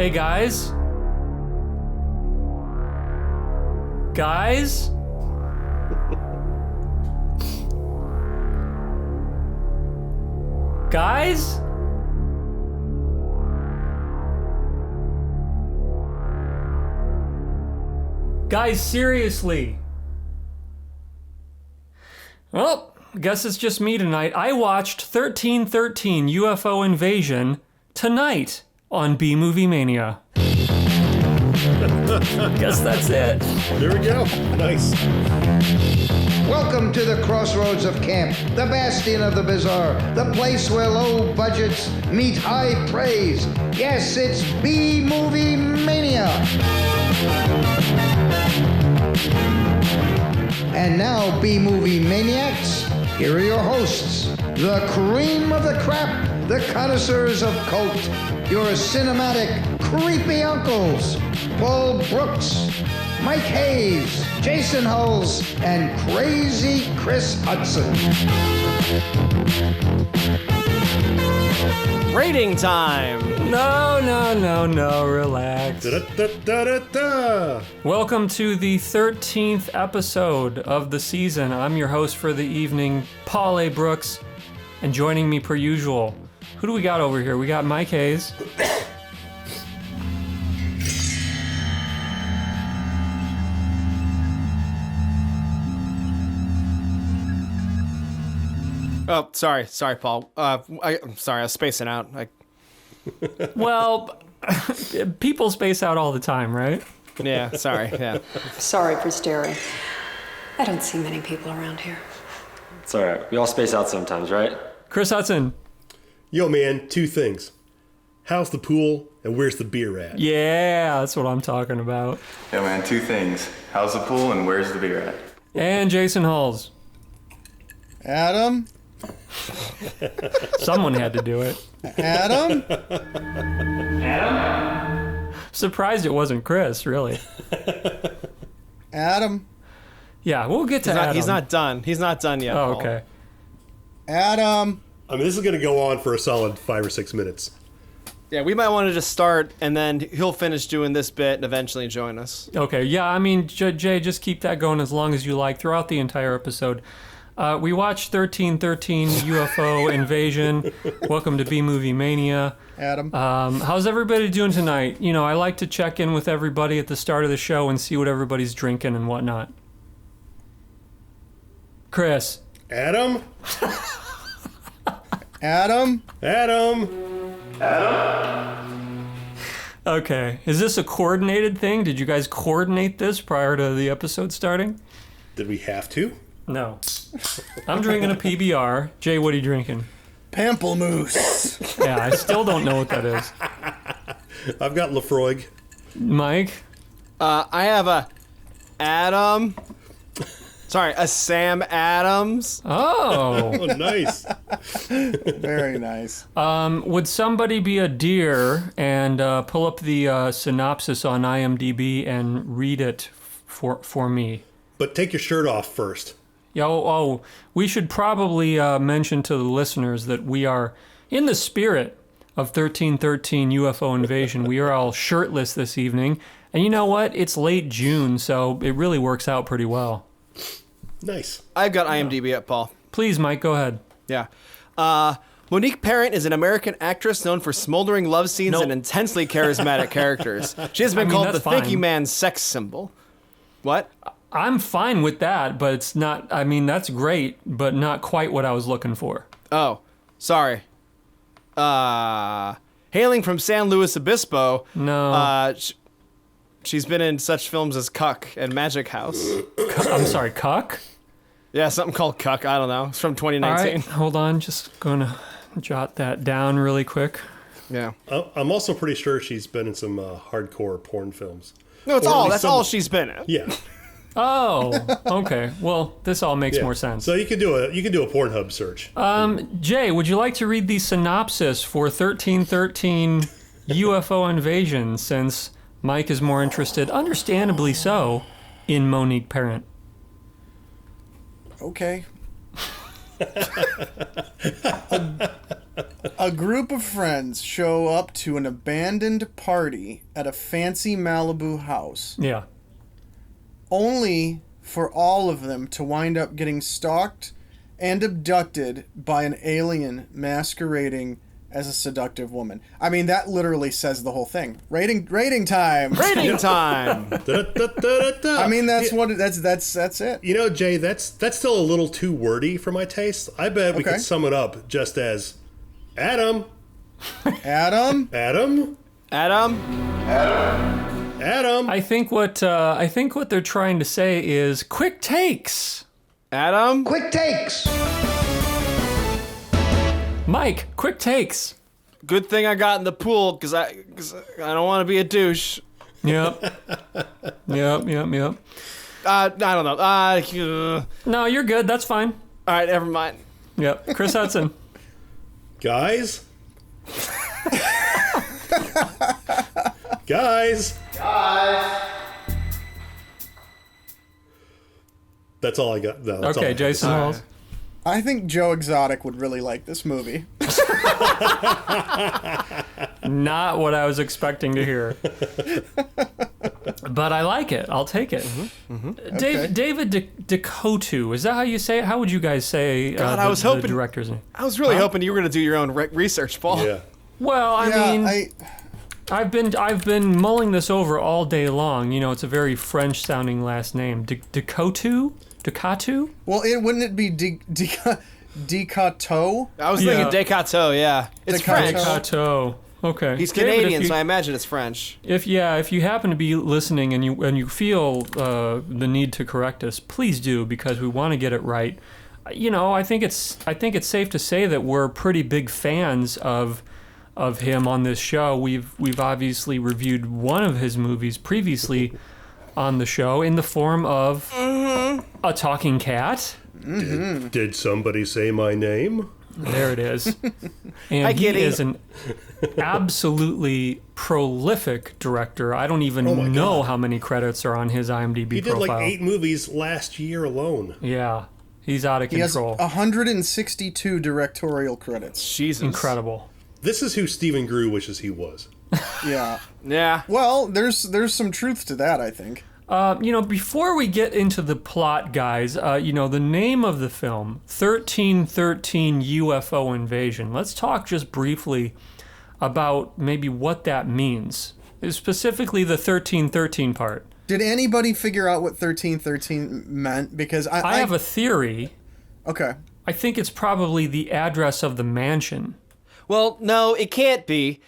Hey guys? Guys? Guys? Guys, seriously. Well, I guess it's just me tonight. I watched 1313 UFO Invasion tonight on B-Movie Mania. Guess that's it. There we go. Nice. Welcome to the crossroads of camp, the bastion of the bizarre, the place where low budgets meet high praise. Yes, it's B-Movie Mania. And now, B-Movie Maniacs, here are your hosts, the cream of the crap, the connoisseurs of cult, your cinematic creepy uncles, Paul Brooks, Mike Hayes, Jason Huls, and crazy Chris Hutson. Rating time! No, relax. Da-da-da-da-da. Welcome to the 13th episode of the season. I'm your host for the evening, Paul A. Brooks, and joining me per usual. Who do we got over here? We got Mike Hayes. Oh, sorry, Paul. I'm sorry, I was spacing out. Well, people space out all the time, right? Yeah, sorry, yeah. Sorry for staring. I don't see many people around here. It's all right. We all space out sometimes, right? Chris Hutson. Yo, man, two things. How's the pool and where's the beer at? Yeah, that's what I'm talking about. Yeah, man, two things. How's the pool and where's the beer at? And Jason Halls. Adam? Someone had to do it. Adam? Surprised it wasn't Chris, really. Adam? Yeah, we'll get to Adam. He's not done. He's not done yet, Oh, Paul. okay. Adam? I mean, this is going to go on for a solid 5 or 6 minutes. Yeah, we might want to just start, and then he'll finish doing this bit and eventually join us. Okay, yeah, I mean, Jay, just keep that going as long as you like throughout the entire episode. We watched 1313 UFO Invasion. Welcome to B-Movie Mania. Adam? How's everybody doing tonight? You know, I like to check in with everybody at the start of the show and see what everybody's drinking and whatnot. Chris. Adam? Adam? Adam? Okay, is this a coordinated thing? Did you guys coordinate this prior to the episode starting? Did we have to? No. I'm drinking a PBR. Jay, what are you drinking? Pamplemousse. Yeah, I still don't know what that is. I've got Lafroig. Mike? I have a Sam Adams. Oh. Oh, nice. Very nice. Would somebody be a deer and pull up the synopsis on IMDb and read it for me? But take your shirt off first. Yeah, we should probably mention to the listeners that we are in the spirit of 1313 UFO Invasion. We are all shirtless this evening. And you know what? It's late June, so it really works out pretty well. Nice. I've got IMDb up, Paul. Please, Mike, go ahead. Yeah. Monique Parent is an American actress known for smoldering love scenes and intensely charismatic characters. She has been called the thinking man's sex symbol. What? I'm fine with that, but it's not, I mean, that's great, but not quite what I was looking for. Oh, sorry. Hailing from San Luis Obispo. No. She's been in such films as Cuck and Magic House. I'm sorry, Cuck? Yeah, something called Cuck. I don't know. It's from 2019. All right, hold on. Just gonna jot that down really quick. Yeah. I'm also pretty sure she's been in some hardcore porn films. No, that's all she's been in. Yeah. Oh, okay. Well, this all makes more sense. So you can do a Pornhub search. Jay, would you like to read the synopsis for 1313 UFO Invasion, since Mike is more interested, understandably so, in Monique Parent? Okay. A group of friends show up to an abandoned party at a fancy Malibu house, Yeah. only for all of them to wind up getting stalked and abducted by an alien masquerading as a seductive woman. I mean, that literally says the whole thing. Rating time. Rating time. Da-da-da-da-da. I mean, that's what that's it. You know, Jay, that's still a little too wordy for my taste. I bet we Okay. could sum it up just as Adam. Adam. Adam. Adam. Adam. I think what they're trying to say is quick takes. Adam. Quick takes. Mike, quick takes. Good thing I got in the pool because I don't want to be a douche. Yep. Yep. I don't know. No, you're good. That's fine. All right, never mind. Yep. Chris Hutson. Guys. Guys. That's all I got. No, that's all I Okay, got. Jason Halls. I think Joe Exotic would really like this movie. Not what I was expecting to hear. But I like it. I'll take it. David DeCoteau. Is that how you say it? How would you guys say God, the, I was hoping the director's name? I was really hoping you were going to do your own research, Paul. Yeah. Well, I mean, I've been mulling this over all day long. You know, it's a very French-sounding last name. DeCoteau? DeCoteau? Well, wouldn't it be DeCoteau? I was thinking DeCoteau, yeah. It's DeCoteau. French. DeCoteau. Okay. He's David, Canadian, so I imagine it's French. If you happen to be listening and you feel the need to correct us, please do, because we want to get it right. You know, I think it's safe to say that we're pretty big fans of him on this show. We've obviously reviewed one of his movies previously on the show in the form of a talking cat. Did somebody say my name? There it is. And Hi, he kitty. is an absolutely prolific director. I don't even know how many credits are on his IMDb He did profile. like 8 movies last year alone. Yeah, he's out of He has control. 162 directorial credits. Jesus. Incredible. This is who Stephen Grew wishes he was. Yeah. Yeah. Well, there's some truth to that, I think. You know, before we get into the plot, guys, you know, the name of the film, 1313 UFO Invasion. Let's talk just briefly about maybe what that means. Specifically the 1313 part. Did anybody figure out what 1313 meant? Because I have a theory. Okay. I think it's probably the address of the mansion. Well, no, it can't be.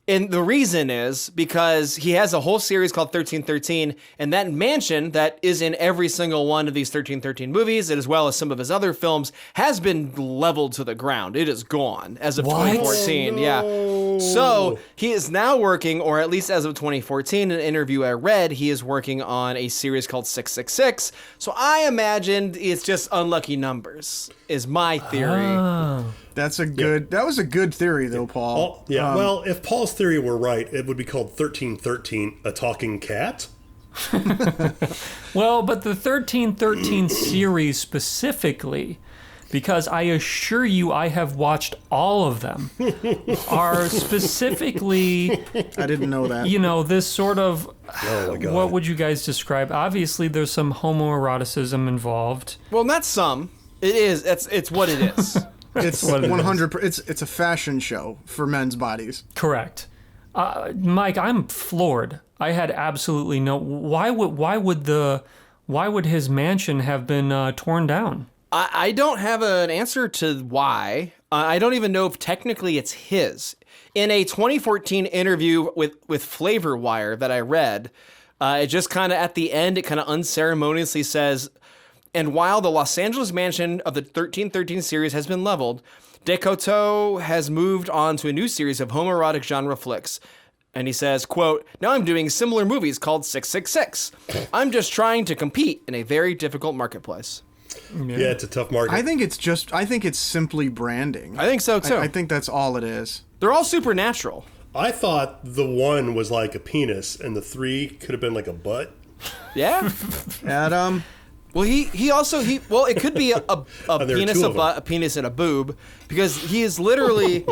And the reason is because he has a whole series called 1313, and that mansion that is in every single one of these 1313 movies, as well as some of his other films, has been leveled to the ground. It is gone as of 2014. Yeah. So he is now working, or at least as of 2014, in an interview I read, he is working on a series called 666. So I imagined it's just unlucky numbers, is my theory. That was a good theory, though, Paul. Well, if Paul's theory were right, it would be called 1313, a talking cat. Well, but the 1313 series specifically, because I assure you I have watched all of them, are specifically, I didn't know that. you know, this sort of, Oh my God. what would you guys describe? Obviously, there's some homoeroticism involved. Well, not some. It is. It's what it is. It's what it 100. It's a fashion show for men's bodies. Correct. Mike, I'm floored. I had absolutely no. Why would his mansion have been torn down? I don't have an answer to why. I don't even know if technically it's his. In a 2014 interview with Flavor Wire that I read, it just kind of at the end, it kind of unceremoniously says, and while the Los Angeles mansion of the 1313 series has been leveled, DeCoteau has moved on to a new series of homoerotic genre flicks. And he says, quote, now I'm doing similar movies called 666. I'm just trying to compete in a very difficult marketplace. Yeah, it's a tough market. I think it's simply branding. I think so, too. I think that's all it is. They're all supernatural. I thought the 1 was like a penis, and the 3 could have been like a butt. Yeah? Adam, Well, he also it could be a there are penis, two a of butt, a penis, and a boob, because he is literally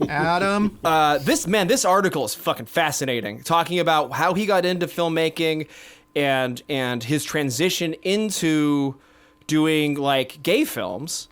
Adam. this article is fucking fascinating, talking about how he got into filmmaking and his transition into doing like gay films.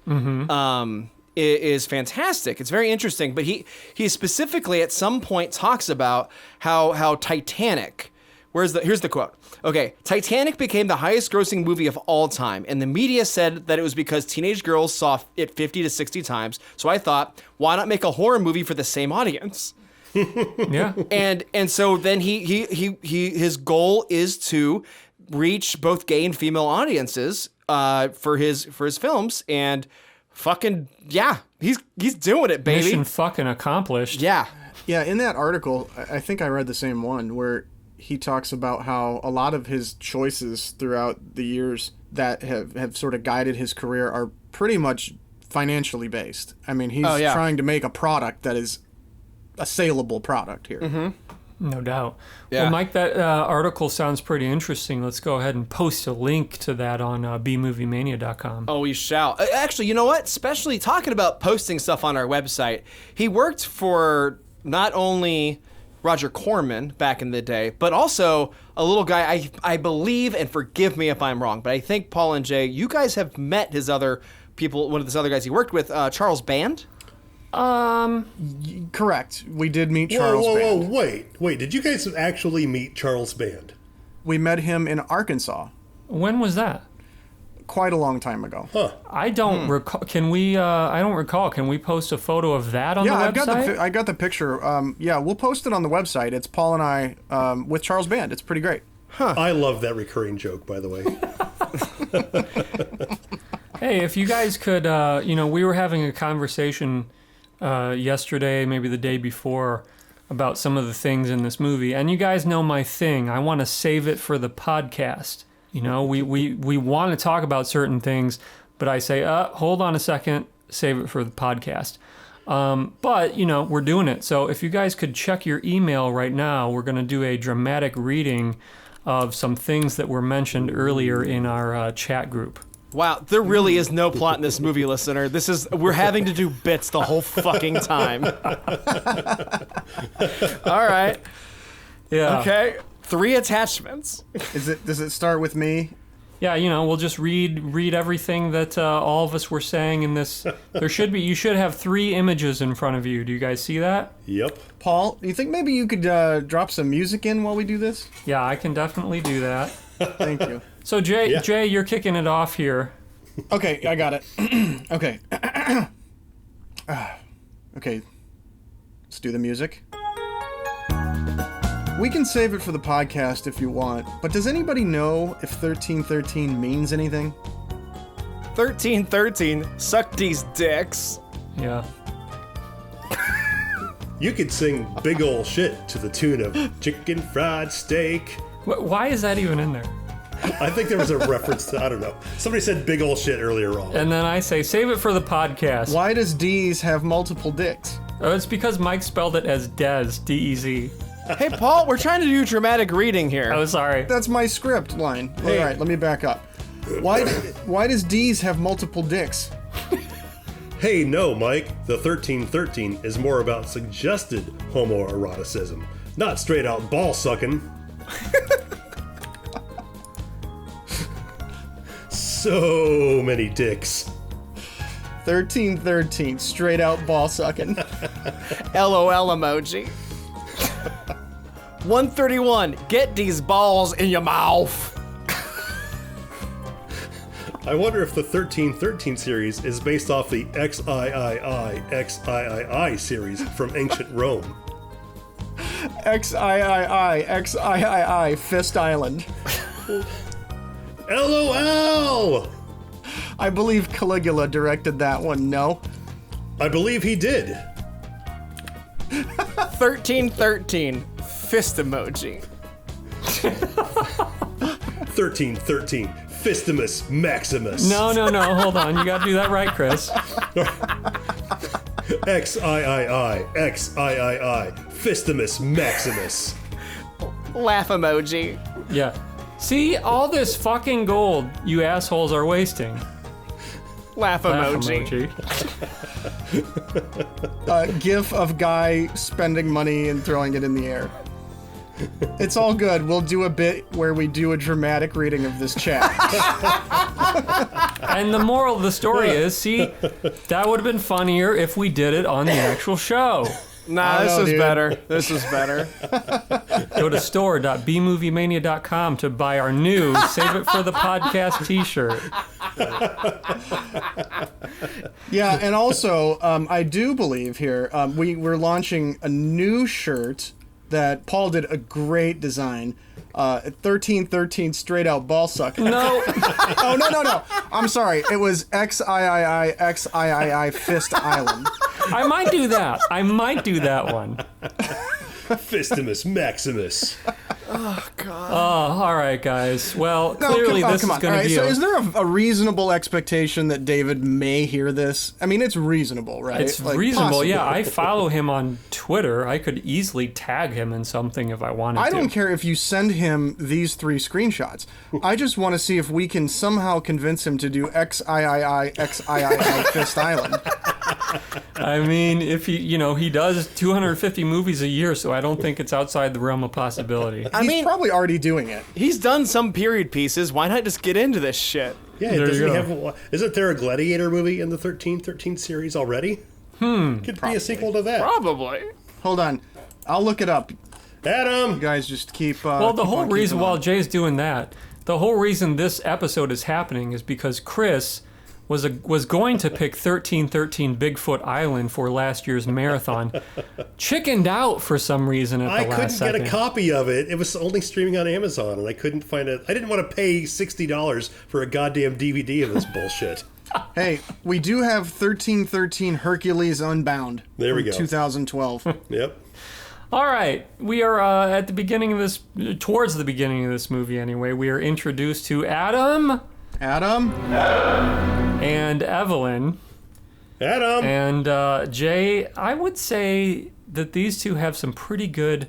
Is fantastic. It's very interesting, but he specifically at some point talks about how Titanic. Here's the quote. Okay, Titanic became the highest grossing movie of all time, and the media said that it was because teenage girls saw it 50 to 60 times. So I thought, why not make a horror movie for the same audience? Yeah. And so then his goal is to reach both gay and female audiences for his films, and fucking yeah, he's doing it, baby. Mission fucking accomplished. Yeah. Yeah, in that article, I think I read the same one where he talks about how a lot of his choices throughout the years that have sort of guided his career are pretty much financially based. I mean, he's trying to make a product that is a saleable product here. Mm-hmm. No doubt. Yeah. Well, Mike, that article sounds pretty interesting. Let's go ahead and post a link to that on bmoviemania.com. Oh, we shall. Actually, you know what? Especially talking about posting stuff on our website, he worked for not only Roger Corman back in the day, but also a little guy, I believe, and forgive me if I'm wrong, but I think Paul and Jay, you guys have met his other people, one of the other guys he worked with, Charles Band? Correct. We did meet Charles Band. Wait, did you guys actually meet Charles Band? We met him in Arkansas When was that? quite a long time ago. Huh. I don't recall. Can we? I don't recall. Can we post a photo of that on the website? I got the picture. Yeah, we'll post it on the website. It's Paul and I with Charles Band. It's pretty great. I love that recurring joke, by the way. Hey, if you guys could, we were having a conversation yesterday, maybe the day before, about some of the things in this movie, and you guys know my thing. I want to save it for the podcast. You know, we want to talk about certain things, but I say, hold on a second, save it for the podcast. But, we're doing it. So if you guys could check your email right now, we're going to do a dramatic reading of some things that were mentioned earlier in our chat group. Wow, there really is no plot in this movie, listener. We're having to do bits the whole fucking time. All right. Yeah. Okay. 3 attachments. Does it start with me? Yeah, we'll just read everything that all of us were saying in this. You should have 3 images in front of you. Do you guys see that? Yep. Paul, do you think maybe you could drop some music in while we do this? Yeah, I can definitely do that. Thank you. So Jay, you're kicking it off here. Okay, I got it. Okay. Okay. Let's do the music. We can save it for the podcast if you want, but does anybody know if 1313 means anything? 1313, suck these dicks. Yeah. You could sing big ol' shit to the tune of chicken fried steak. Why is that even in there? I think there was a reference to, I don't know. Somebody said big ol' shit earlier on. And then I say, save it for the podcast. Why does D's have multiple dicks? Oh, it's because Mike spelled it as Dez, D-E-Z. Hey, Paul, we're trying to do dramatic reading here. Oh, sorry. That's my script line. Hey. All right, let me back up. Why does D's have multiple dicks? Hey, no, Mike. The 1313 is more about suggested homoeroticism, not straight out ball sucking. So many dicks. 1313, straight out ball sucking. LOL emoji. 131, get these balls in your mouth. I wonder if the 1313 series is based off the XIII series from ancient Rome. XIII, Fist Island. LOL! I believe Caligula directed that one, no? I believe he did. 1313, fist emoji. 1313, Fistimus Maximus. No, hold on. You gotta do that right, Chris. XIII, Fistimus Maximus. Laugh emoji. Yeah. See, all this fucking gold you assholes are wasting. Laugh emoji. GIF of guy spending money and throwing it in the air. It's all good. We'll do a bit where we do a dramatic reading of this chat. And the moral of the story is, see, that would have been funnier if we did it on the actual show. Nah, this was better. This was better. Go to store.bmoviemania.com to buy our new Save It for the Podcast t-shirt. Yeah, and also, I do believe here, we're launching a new shirt that Paul did a great design. 1313 straight out ball sucking. No. Oh, no. I'm sorry. It was XIII Fist Island. I might do that. I might do that one. Fistimus Maximus. Oh, God. Oh, all right, guys. Well, clearly this is going to be So is there a reasonable expectation that David may hear this? I mean, it's reasonable, right? It's Like, reasonable, possibly. yeah. I follow him on Twitter. I could easily tag him in something if I wanted to. I don't care if you send him these 3 screenshots. I just want to see if we can somehow convince him to do XIII Fist Island. I mean, if he does 250 movies a year, so I don't think it's outside the realm of possibility. He's probably already doing it. He's done some period pieces. Why not just get into this shit? Yeah, isn't there a Gladiator movie in the 1313 series already? Could be a sequel to that. Probably. Hold on. I'll look it up. Adam! You guys just keep... Well, the keep whole on reason, keeping on. while Jay's doing that, the whole reason this episode is happening is because Chris was going to pick 1313 Bigfoot Island for last year's marathon, chickened out for some reason at the I last couldn't second. get a copy of it. It was only streaming on Amazon, and I couldn't find it. I didn't want to pay $60 for a goddamn DVD of this bullshit. Hey, we do have 1313 Hercules Unbound. There we from go. 2012. Yep. All right, we are at the beginning of this, towards the beginning of this movie anyway. We are introduced to Adam and Evelyn. Adam! And Jay, I would say that these two have some pretty good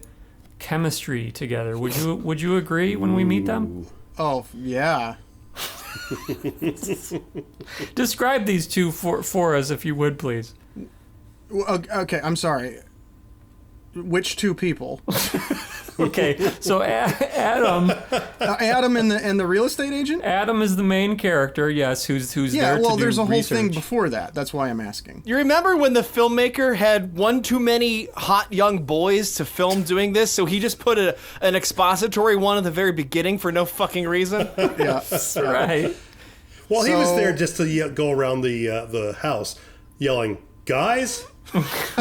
chemistry together. Would you agree when we meet them? Oh, yeah. Describe these two for us, if you would, please. Okay, I'm sorry. Which 2 people? Okay, so Adam. Adam and the real estate agent? Adam is the main character, yes, who's there to do Yeah, well, there's a whole research. thing before that. That's why I'm asking. You remember when the filmmaker had one too many hot young boys to film doing this, so he just put an expository one at the very beginning for no fucking reason? Yeah. Right. Well, he was So- there just to go around the house yelling, "Guys?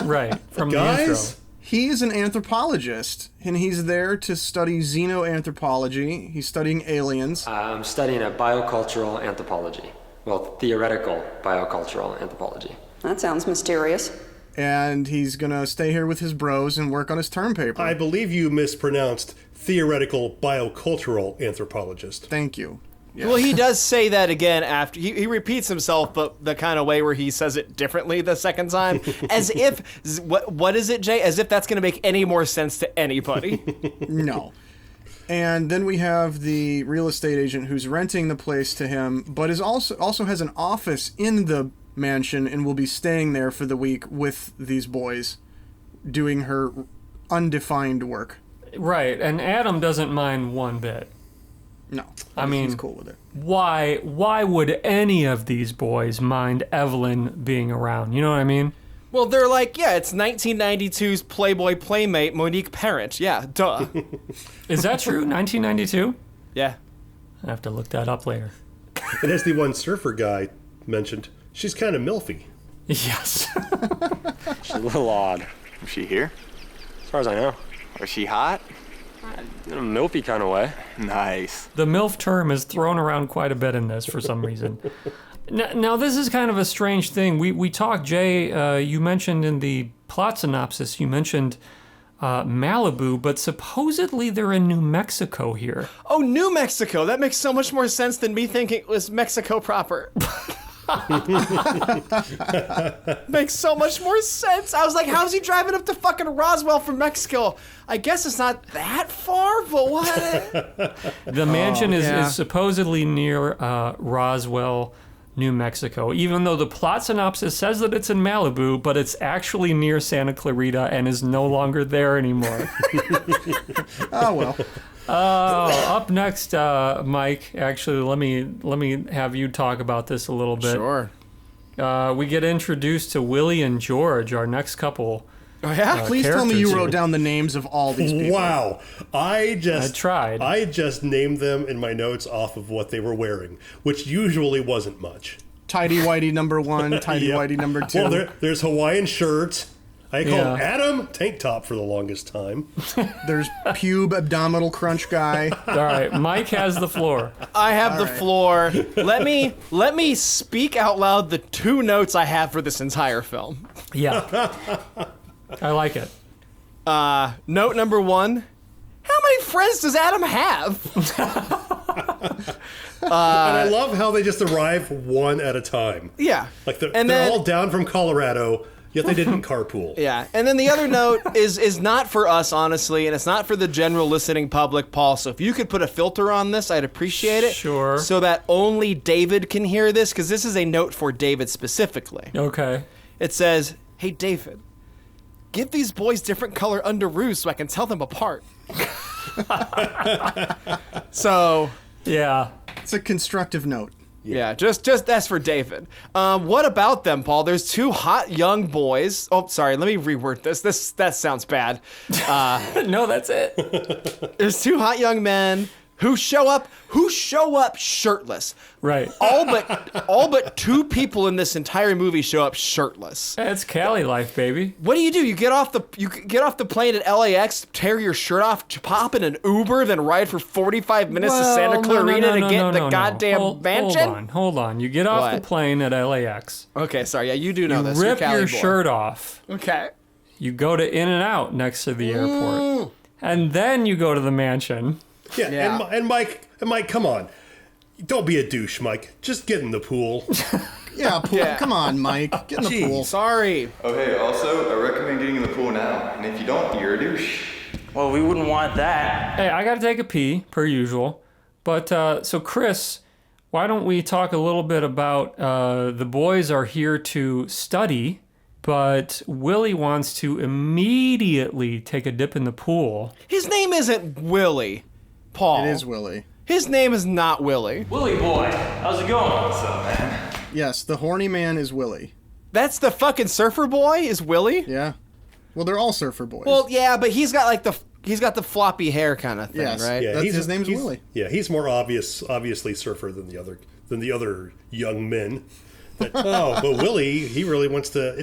Right, from the Guys?" intro. He is an anthropologist, and he's there to study xenoanthropology. He's studying aliens. I'm studying a biocultural anthropology. Well, theoretical biocultural anthropology. That sounds mysterious. And he's going to stay here with his bros and work on his term paper. I believe you mispronounced theoretical biocultural anthropologist. Thank you. Well, he does say that again after he repeats himself, but the kind of way where he says it differently the second time, as if what is it, Jay? As if that's going to make any more sense to anybody. No. And then we have the real estate agent who's renting the place to him, but is also has an office in the mansion and will be staying there for the week with these boys, doing her undefined work. Right, and Adam doesn't mind one bit. No, I mean, he's cool with it. Why would any of these boys mind Evelyn being around? You know what I mean? Well, they're like, yeah, it's 1992's Playboy Playmate Monique Parent. Yeah, duh. Is that true? 1992? Yeah. I have to look that up later. And as the one surfer guy mentioned, she's kind of milfy. Yes. She's a little odd, Is she here? as far as I know. Is she hot? In a milfy kind of way. Nice. The MILF term is thrown around quite a bit in this for some reason. Now this is kind of a strange thing. We talked, Jay, you mentioned in the plot synopsis, you mentioned Malibu, but supposedly they're in New Mexico here. Oh, New Mexico. That makes so much more sense than me thinking it was Mexico proper. Makes so much more sense. I was like, how's he driving up to fucking Roswell from Mexico? I guess it's not that far, but what? The mansion is supposedly near Roswell, New Mexico, even though the plot synopsis says that it's in Malibu, but it's actually near Santa Clarita and is no longer there anymore. Oh, well. Up next, Mike, actually, let me have you talk about this a little bit. Sure. We get introduced to Willie and George, our next couple. Oh, yeah? Please tell me you characters wrote here. down the names of all these people. Wow. I tried. I just named them in my notes off of what they were wearing, which usually wasn't much. Tidy Whitey number 1, Tidy Yep. Whitey number 2. Well, there's Hawaiian shirts. I called Adam tank top for the longest time. There's pube abdominal crunch guy. All right, Mike has the floor. I have the floor. Let me speak out loud the 2 notes I have for this entire film. Yeah. I like it. Note number 1. How many friends does Adam have? And I love how they just arrive one at a time. Yeah. Like they're And then- all down from Colorado, yet they didn't carpool. Yeah, and then the other note is not for us, honestly, and it's not for the general listening public, Paul. So if you could put a filter on this, I'd appreciate it. Sure. So that only David can hear this, because this is a note for David specifically. Okay. It says, "Hey, David, give these boys different color underoos so I can tell them apart." So, Yeah. It's a constructive note. yeah, just that's for David. What about them, Paul? There's 2 hot young boys. Oh, sorry, let me reword this. That sounds bad. No, that's it. There's 2 hot young men who show up shirtless. Right. All but 2 people in this entire movie show up shirtless. It's Cali life, baby. What do? You get off the plane at LAX, tear your shirt off, pop in an Uber, then ride for 45 minutes to Santa Clarita to get in the goddamn mansion? Hold on. You get off the What? plane at LAX. Okay, sorry. Yeah, you do know this. Rip You're a Cali your boy. shirt off. Okay. You go to In-N-Out next to the airport. And then you go to the mansion. Yeah, Yeah. And Mike, come on. Don't be a douche, Mike. Just get in the pool. Yeah, pool. Yeah. Come on, Mike. Get in the Jeez. pool. Sorry. Oh, hey, also, I recommend getting in the pool now. And if you don't, you're a douche. Well, we wouldn't want that. Hey, I gotta take a pee, per usual. But, so Chris, why don't we talk a little bit about the boys are here to study, but Willie wants to immediately take a dip in the pool. His name isn't Willie, Paul. It is Willie. His name is not Willie. Willie boy, how's it going? What's up, man? Yes, the horny man is Willie. That's the fucking surfer boy, is Willie? Yeah. Well, they're all surfer boys. Well, yeah, but he's got like the floppy hair kind of thing, yes. right? Yeah, His name's Willie. Yeah, he's more obviously surfer than the other young men. But Willie, he really wants to.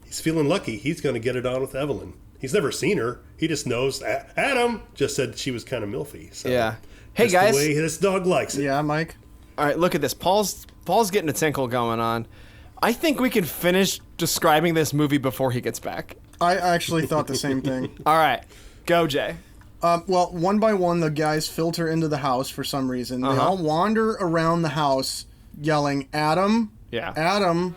He's feeling lucky. He's going to get it on with Evelyn. He's never seen her. He just knows. Adam just said she was kind of milfy. So Yeah. Hey that's guys. the way this dog likes it. Yeah, Mike. All right, look at this. Paul's getting a tinkle going on. I think we can finish describing this movie before he gets back. I actually thought the same thing. All right, go, Jay. Well, one by one, the guys filter into the house for some reason. They all wander around the house yelling, Adam, Yeah. Adam.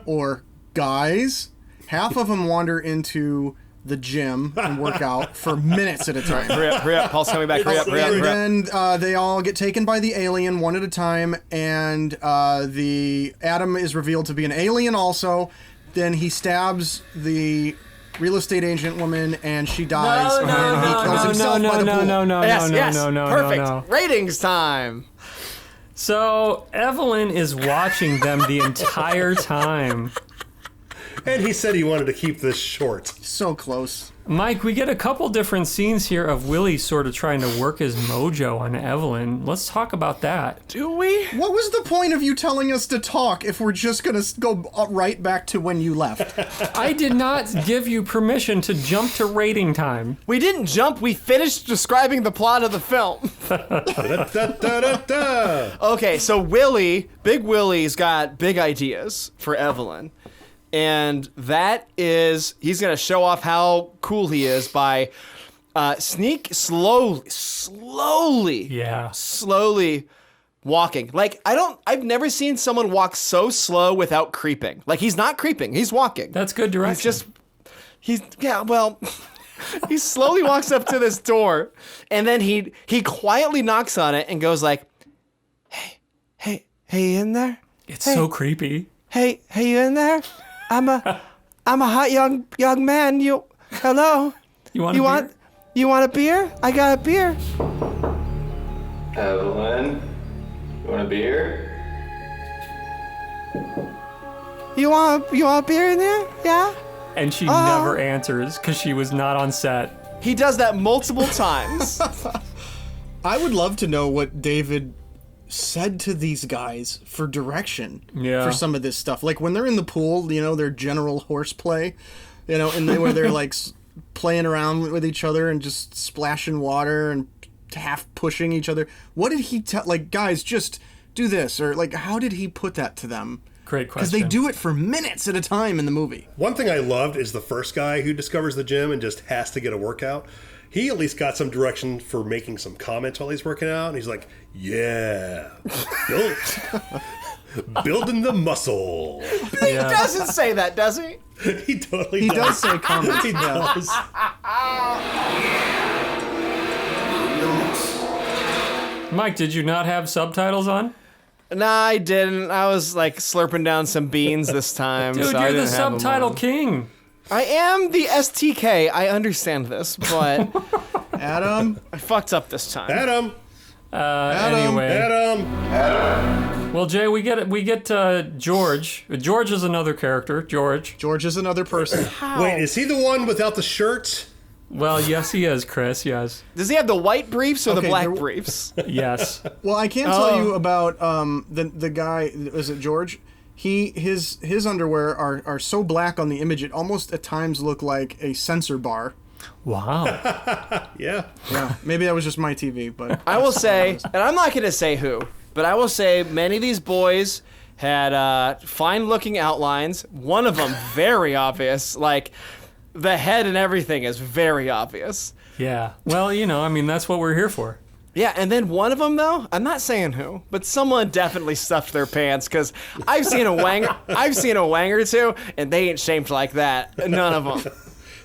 or guys. Half of them wander into the gym and work out for minutes at a time. Hurry up. Paul's coming back. Hurry up. And then they all get taken by the alien one at a time, and the Adam is revealed to be an alien also. Then he stabs the real estate agent woman, and she dies. and he kills himself by the pool. Yes. Perfect. No. Ratings time. So Evelyn is watching them the entire time. And he said he wanted to keep this short. So close. Mike, we get a couple different scenes here of Willie sort of trying to work his mojo on Evelyn. Let's talk about that. Do we? What was the point of you telling us to talk if we're just going to go right back to when you left? I did not give you permission to jump to rating time. We didn't jump. We finished describing the plot of the film. Da-da-da-da-da. Okay, so Big Willie's got big ideas for Evelyn. And that is, he's going to show off how cool he is by slowly walking. Like, I've never seen someone walk so slow without creeping. Like, he's not creeping, he's walking. That's good direction. He slowly walks up to this door, and then he quietly knocks on it and goes like, hey, you in there? It's so creepy. Hey, you in there? I'm a hot young man. Hello? You want a beer? I got a beer. Evelyn, you want a beer? You want a beer in there? Yeah? And she never answers because she was not on set. He does that multiple times. I would love to know what David said to these guys for direction for some of this stuff. Like when they're in the pool, their general horseplay, and where they're like playing around with each other and just splashing water and half pushing each other. What did he tell? Like, guys, just do this, or like, how did he put that to them? Great question. Because they do it for minutes at a time in the movie. One thing I loved is the first guy who discovers the gym and just has to get a workout. He at least got some direction for making some comments while he's working out. And he's like, yeah, building the muscle. He doesn't say that, does he? He totally He does. does say comments. He does. Mike, did you not have subtitles on? Nah, I didn't. I was like slurping down some beans this time. Dude, so I you're the didn't have 'em subtitle on. king. I am the STK. I understand this, but Adam. I fucked up this time. Adam. Anyway. Adam. Well, Jay, we get George. George is another character. George is another person. Wait, is he the one without the shirt? Well, yes, he is, Chris. Yes. Does he have the white briefs or the Okay, black there- briefs? Yes. Well, I can't tell you about the guy. Is it George? His underwear are so black on the image it almost at times look like a sensor bar. Wow. Yeah. Yeah, maybe that was just my TV, but I will say, and I'm not going to say who, but I will say many of these boys had fine-looking outlines. One of them very obvious, like the head and everything is very obvious. Yeah. Well, that's what we're here for. Yeah, and then one of them, though, I'm not saying who, but someone definitely stuffed their pants, because I've seen a wang or two, and they ain't shaped like that. None of them.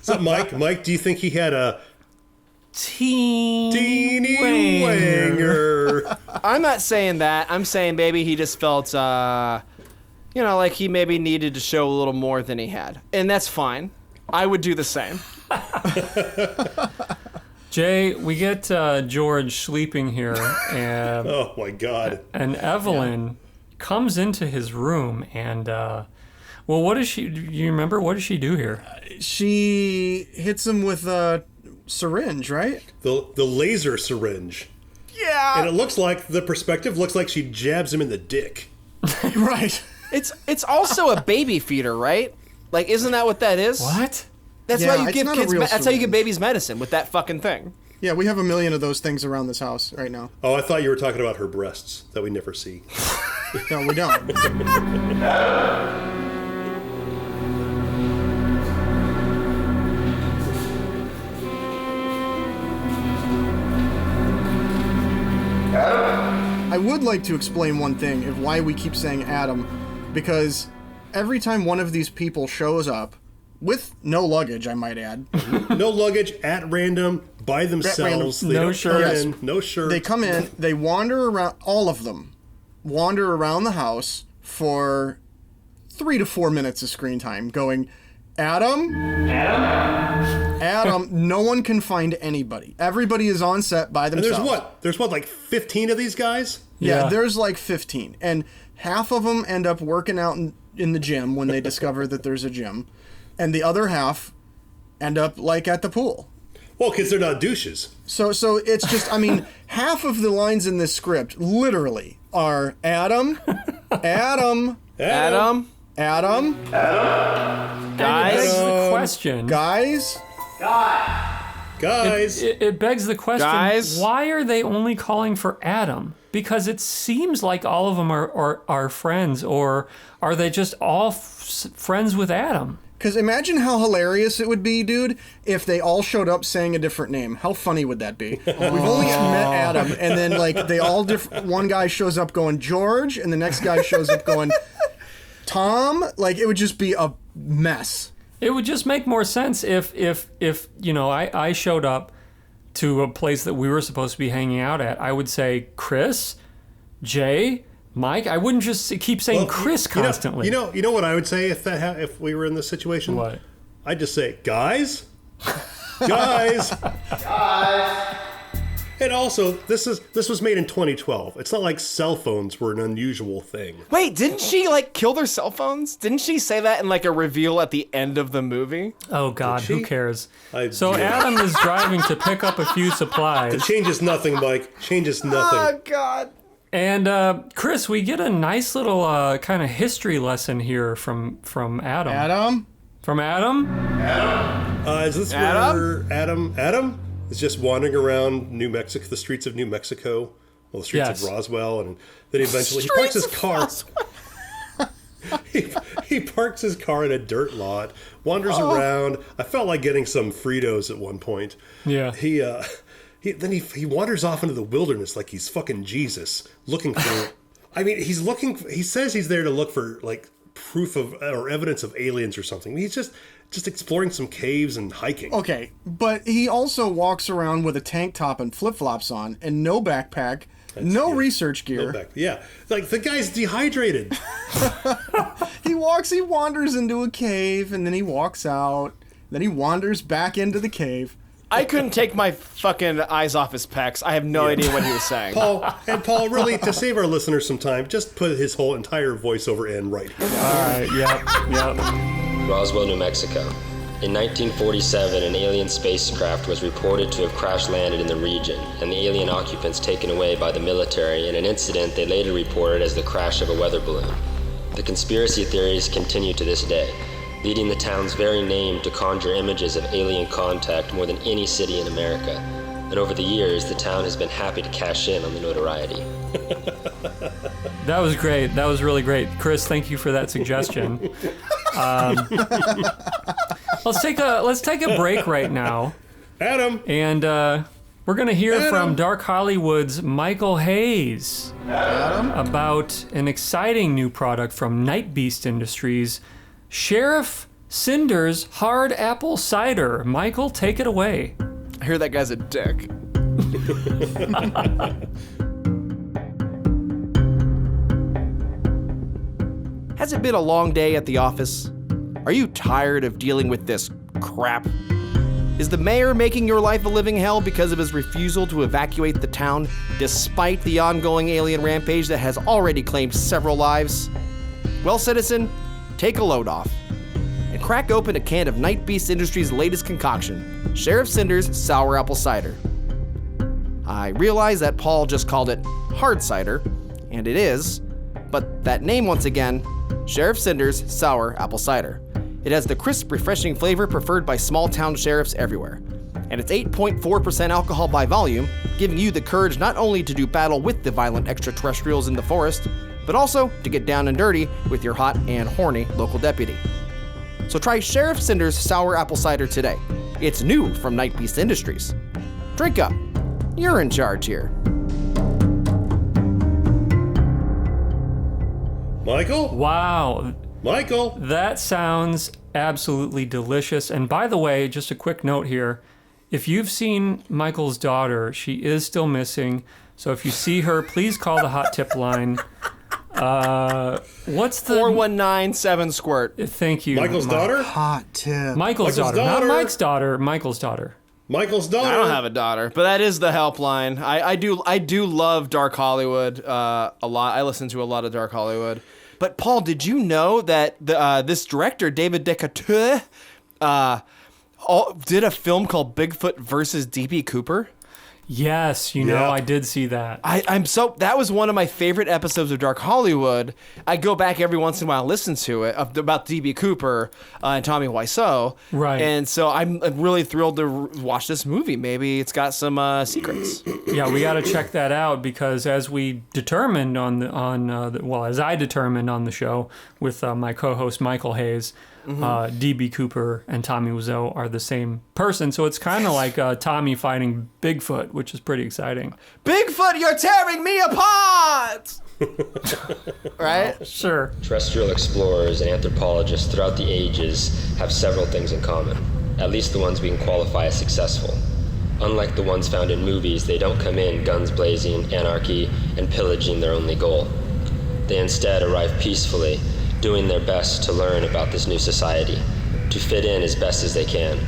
So, Mike, do you think he had a Teeny wanger? I'm not saying that. I'm saying maybe he just felt, like he maybe needed to show a little more than he had. And that's fine. I would do the same. Jay, we get George sleeping here, and Oh my God! And Evelyn comes into his room, and what does she? Do you remember what does she do here? she hits him with a syringe, right? The laser syringe. Yeah. And it looks like the perspective looks like she jabs him in the dick. Right. It's also a baby feeder, right? Like, isn't that what that is? What? That's Yeah, why you it's give not a kids. real That's how you give syringe. babies medicine with that fucking thing. Yeah, we have a million of those things around this house right now. Oh, I thought you were talking about her breasts that we never see. No, we don't. I would like to explain one thing of why we keep saying Adam, because every time one of these people shows up, with no luggage, I might add. No luggage, at random, by themselves. They No don't shirt. come in, no shirt. They come in, they wander around, all of them, wander around the house for 3 to 4 minutes of screen time going, Adam? Adam, no one can find anybody. Everybody is on set by And themselves. there's what, like 15 of these guys? Yeah, there's like 15. And half of them end up working out in the gym when they discover that there's a gym. And the other half end up like at the pool. Well, because they're not douches. So it's just, I mean, half of the lines in this script literally are Adam, Adam, Adam, Adam, It begs guys, the question. guys. Guys. It begs the question, Guys. why are they only calling for Adam? Because it seems like all of them are friends, or are they just all friends with Adam? Because imagine how hilarious it would be, dude, if they all showed up saying a different name. How funny would that be? We've only met Adam, and then like they all one guy shows up going George, and the next guy shows up going Tom. Like it would just be a mess. It would just make more sense if I showed up to a place that we were supposed to be hanging out at. I would say Chris, Jay, Mike. I wouldn't just keep saying Chris constantly. You know what I would say if we were in this situation? What? I'd just say, guys, guys. And also, this was made in 2012. It's not like cell phones were an unusual thing. Wait, didn't she like kill their cell phones? Didn't she say that in like a reveal at the end of the movie? Oh God, who cares? Adam is driving to pick up a few supplies. It changes nothing, Mike. Changes nothing. Oh God. And Chris, we get a nice little kind of history lesson here from Adam. Adam? From Adam? Is this where Adam is just wandering around New Mexico, the streets of New Mexico, the streets of Roswell, and then eventually he parks his car. he parks his car in a dirt lot, wanders around. I felt like getting some Fritos at one point. Yeah. He wanders off into the wilderness like he's fucking Jesus, looking for. I mean, he says he's there to look for like proof of or evidence of aliens or something. He's just exploring some caves and hiking. Okay, but he also walks around with a tank top and flip-flops on and no backpack, research gear. Yeah, like the guy's dehydrated. He wanders into a cave, and then he walks out. Then he wanders back into the cave. I couldn't take my fucking eyes off his pecs. I have no idea what he was saying. Paul, really, to save our listeners some time, just put his whole entire voiceover in right here. All right, yep. Roswell, New Mexico. In 1947, an alien spacecraft was reported to have crash-landed in the region, and the alien occupants taken away by the military in an incident they later reported as the crash of a weather balloon. The conspiracy theories continue to this day, leading the town's very name to conjure images of alien contact more than any city in America. And over the years, the town has been happy to cash in on the notoriety. That was great. That was really great. Chris, thank you for that suggestion. Let's take a break right now. Adam! And we're going to hear from Dark Hollywood's Michael Hayes about an exciting new product from Night Beast Industries, Sheriff Cinder's Hard Apple Cider. Michael, take it away. I hear that guy's a dick. Has it been a long day at the office? Are you tired of dealing with this crap? Is the mayor making your life a living hell because of his refusal to evacuate the town despite the ongoing alien rampage that has already claimed several lives? Well, citizen, take a load off and crack open a can of Night Beast Industries' latest concoction, Sheriff Cinder's Sour Apple Cider. I realize that Paul just called it hard cider, and it is, but that name once again, Sheriff Cinder's Sour Apple Cider. It has the crisp, refreshing flavor preferred by small-town sheriffs everywhere. And it's 8.4% alcohol by volume, giving you the courage not only to do battle with the violent extraterrestrials in the forest, but also to get down and dirty with your hot and horny local deputy. So try Sheriff Cinder's Sour Apple Cider today. It's new from Night Beast Industries. Drink up. You're in charge here. Michael? Wow. Michael? That sounds absolutely delicious. And by the way, just a quick note here. If you've seen Michael's daughter, she is still missing. So if you see her, please call the hot tip line. What's the 4197 squirt? Thank you. Michael's daughter? Hot tip. Michael's daughter. Not Mike's daughter. Michael's daughter. Michael's daughter. I don't have a daughter, but that is the helpline. I do love Dark Hollywood a lot. I listen to a lot of Dark Hollywood. But Paul, did you know that this director, David DeCoteau, did a film called Bigfoot versus D.B. Cooper? Yes, you know, I did see that. That was one of my favorite episodes of Dark Hollywood. I go back every once in a while and listen to it about D.B. Cooper and Tommy Wiseau. Right. And so I'm really thrilled to watch this movie. Maybe it's got some secrets. Yeah, we got to check that out because as we determined as I determined on the show with my co-host Michael Hayes, D.B. Cooper and Tommy Wiseau are the same person. So it's kind of like Tommy fighting Bigfoot, which is pretty exciting. Bigfoot, you're tearing me apart! Right? Sure. Terrestrial explorers and anthropologists throughout the ages have several things in common, at least the ones we can qualify as successful. Unlike the ones found in movies, they don't come in guns blazing, anarchy, and pillaging their only goal. They instead arrive peacefully, doing their best to learn about this new society, to fit in as best as they can.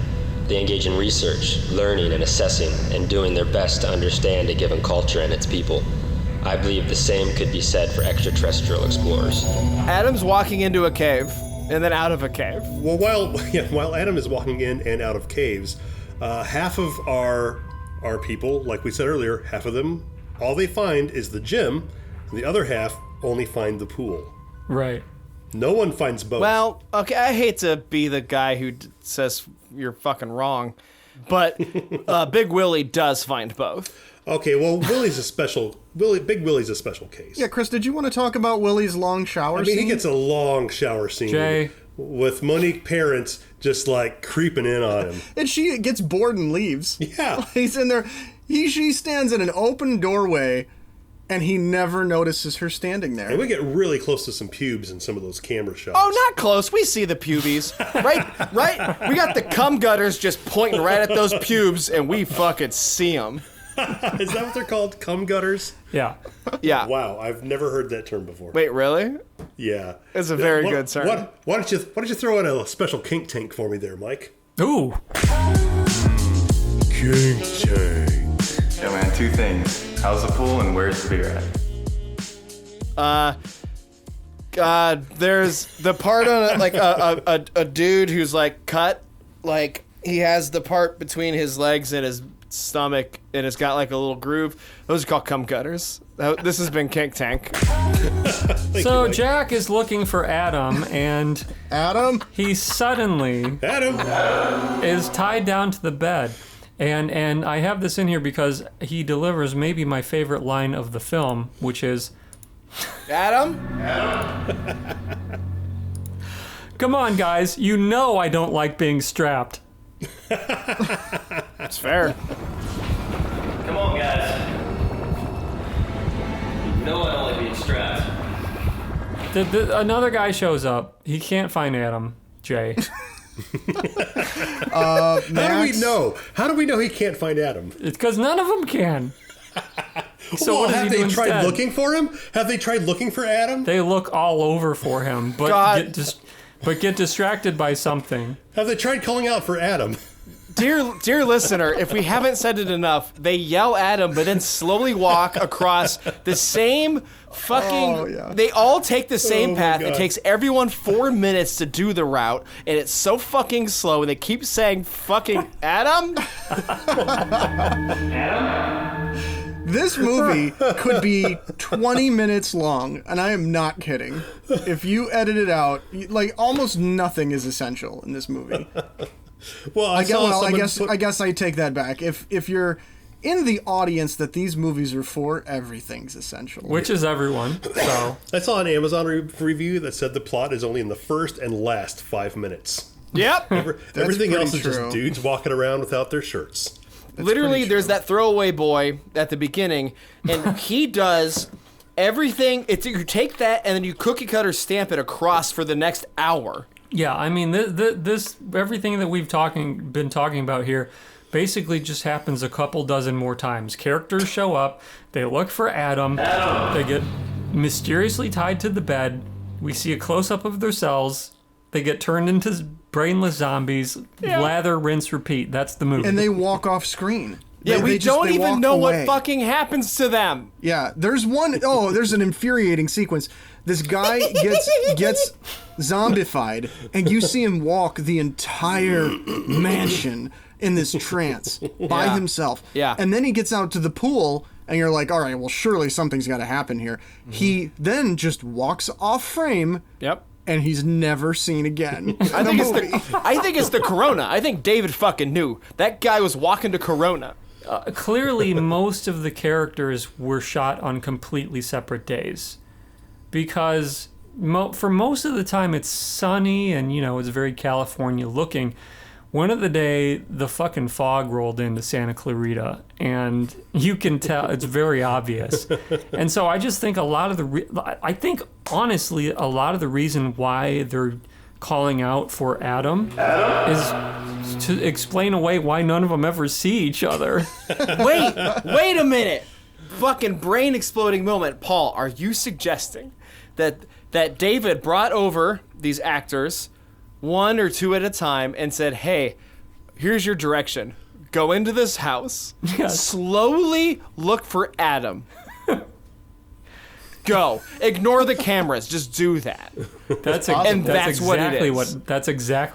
They engage in research, learning and assessing, and doing their best to understand a given culture and its people. I believe the same could be said for extraterrestrial explorers. Adam's walking into a cave, and then out of a cave. Well, while Adam is walking in and out of caves, half of our people, like we said earlier, half of them, all they find is the gym, and the other half only find the pool. Right. No one finds both. Well, okay, I hate to be the guy who says you're fucking wrong, but Big Willie does find both. Okay, well, Big Willie's a special case. Yeah, Chris, did you want to talk about Willie's long shower scene? He gets a long shower scene Jay. with Monique parents just like creeping in on him. And she gets bored and leaves. Yeah. He's in there. She stands in an open doorway, and he never notices her standing there. And we get really close to some pubes in some of those camera shots. Oh, not close. We see the pubes. Right? We got the cum gutters just pointing right at those pubes, and we fucking see them. Is that what they're called? Cum gutters? Yeah. Yeah. Wow, I've never heard that term before. Wait, really? Yeah. It's a very good term. Why don't you throw in a special kink tank for me there, Mike? Ooh. Kink tank. Yeah, man, two things. How's the pool and where's the beer at? God, there's the part on like a dude who's like cut, like he has the part between his legs and his stomach, and it's got like a little groove. Those are called cum gutters. This has been Kink Tank. So Jack is looking for Adam, and Adam? he suddenly is tied down to the bed. And I have this in here because he delivers maybe my favorite line of the film, which is, Adam? "Come on, guys, you know I don't like being strapped." It's fair. Come on, guys. You know I don't like being strapped. Another guy shows up. He can't find Adam, Jay. How do we know? How do we know he can't find Adam? It's because none of them can. So what does have he do they tried instead? looking for him? Have they tried looking for Adam? They look all over for him, but get distracted by something. Have they tried calling out for Adam? Dear listener, if we haven't said it enough, they yell at him, but then slowly walk across the same fucking... Oh, yeah. They all take the same my path. God. It takes everyone 4 minutes to do the route, and it's so fucking slow, and they keep saying fucking Adam? This movie could be 20 minutes long, and I am not kidding. If you edit it out, like almost nothing is essential in this movie. Well, I guess I take that back. If you're in the audience that these movies are for, everything's essential. Which is everyone. So I saw an Amazon review that said the plot is only in the first and last 5 minutes. Yep. Everything else is pretty just true. dudes walking around without their shirts. Literally, there's that throwaway boy at the beginning, and he does everything. You take that, and then you cookie cutter stamp it across for the next hour. yeah, I mean, this everything that we've been talking about here basically just happens a couple dozen more times. Characters show up, they look for Adam, they get mysteriously tied to the bed, we see a close-up of their cells, they get turned into brainless zombies, lather, rinse, repeat. That's the movie. And they walk off screen. Yeah, we don't even walk know away. what fucking happens to them. Yeah, there's an infuriating sequence. This guy gets zombified, and you see him walk the entire mansion in this trance by himself. Yeah. And then he gets out to the pool, and you're like, all right, well, surely something's got to happen here. Mm-hmm. He then just walks off frame. Yep. And he's never seen again. I think it's the Corona. I think David fucking knew. That guy was walking to Corona. Clearly, most of the characters were shot on completely separate days. Because for most of the time it's sunny and, it's very California looking. One of the day, the fucking fog rolled into Santa Clarita, and you can tell it's very obvious. And so I just think honestly, a lot of the reason why they're calling out for Adam is to explain away why none of them ever see each other. Wait a minute. Fucking brain exploding moment. Paul, are you suggesting that David brought over these actors one or two at a time and said, hey, here's your direction. Go into this house. Yes. Slowly look for Adam. Go. Ignore the cameras. Just do that. That's exactly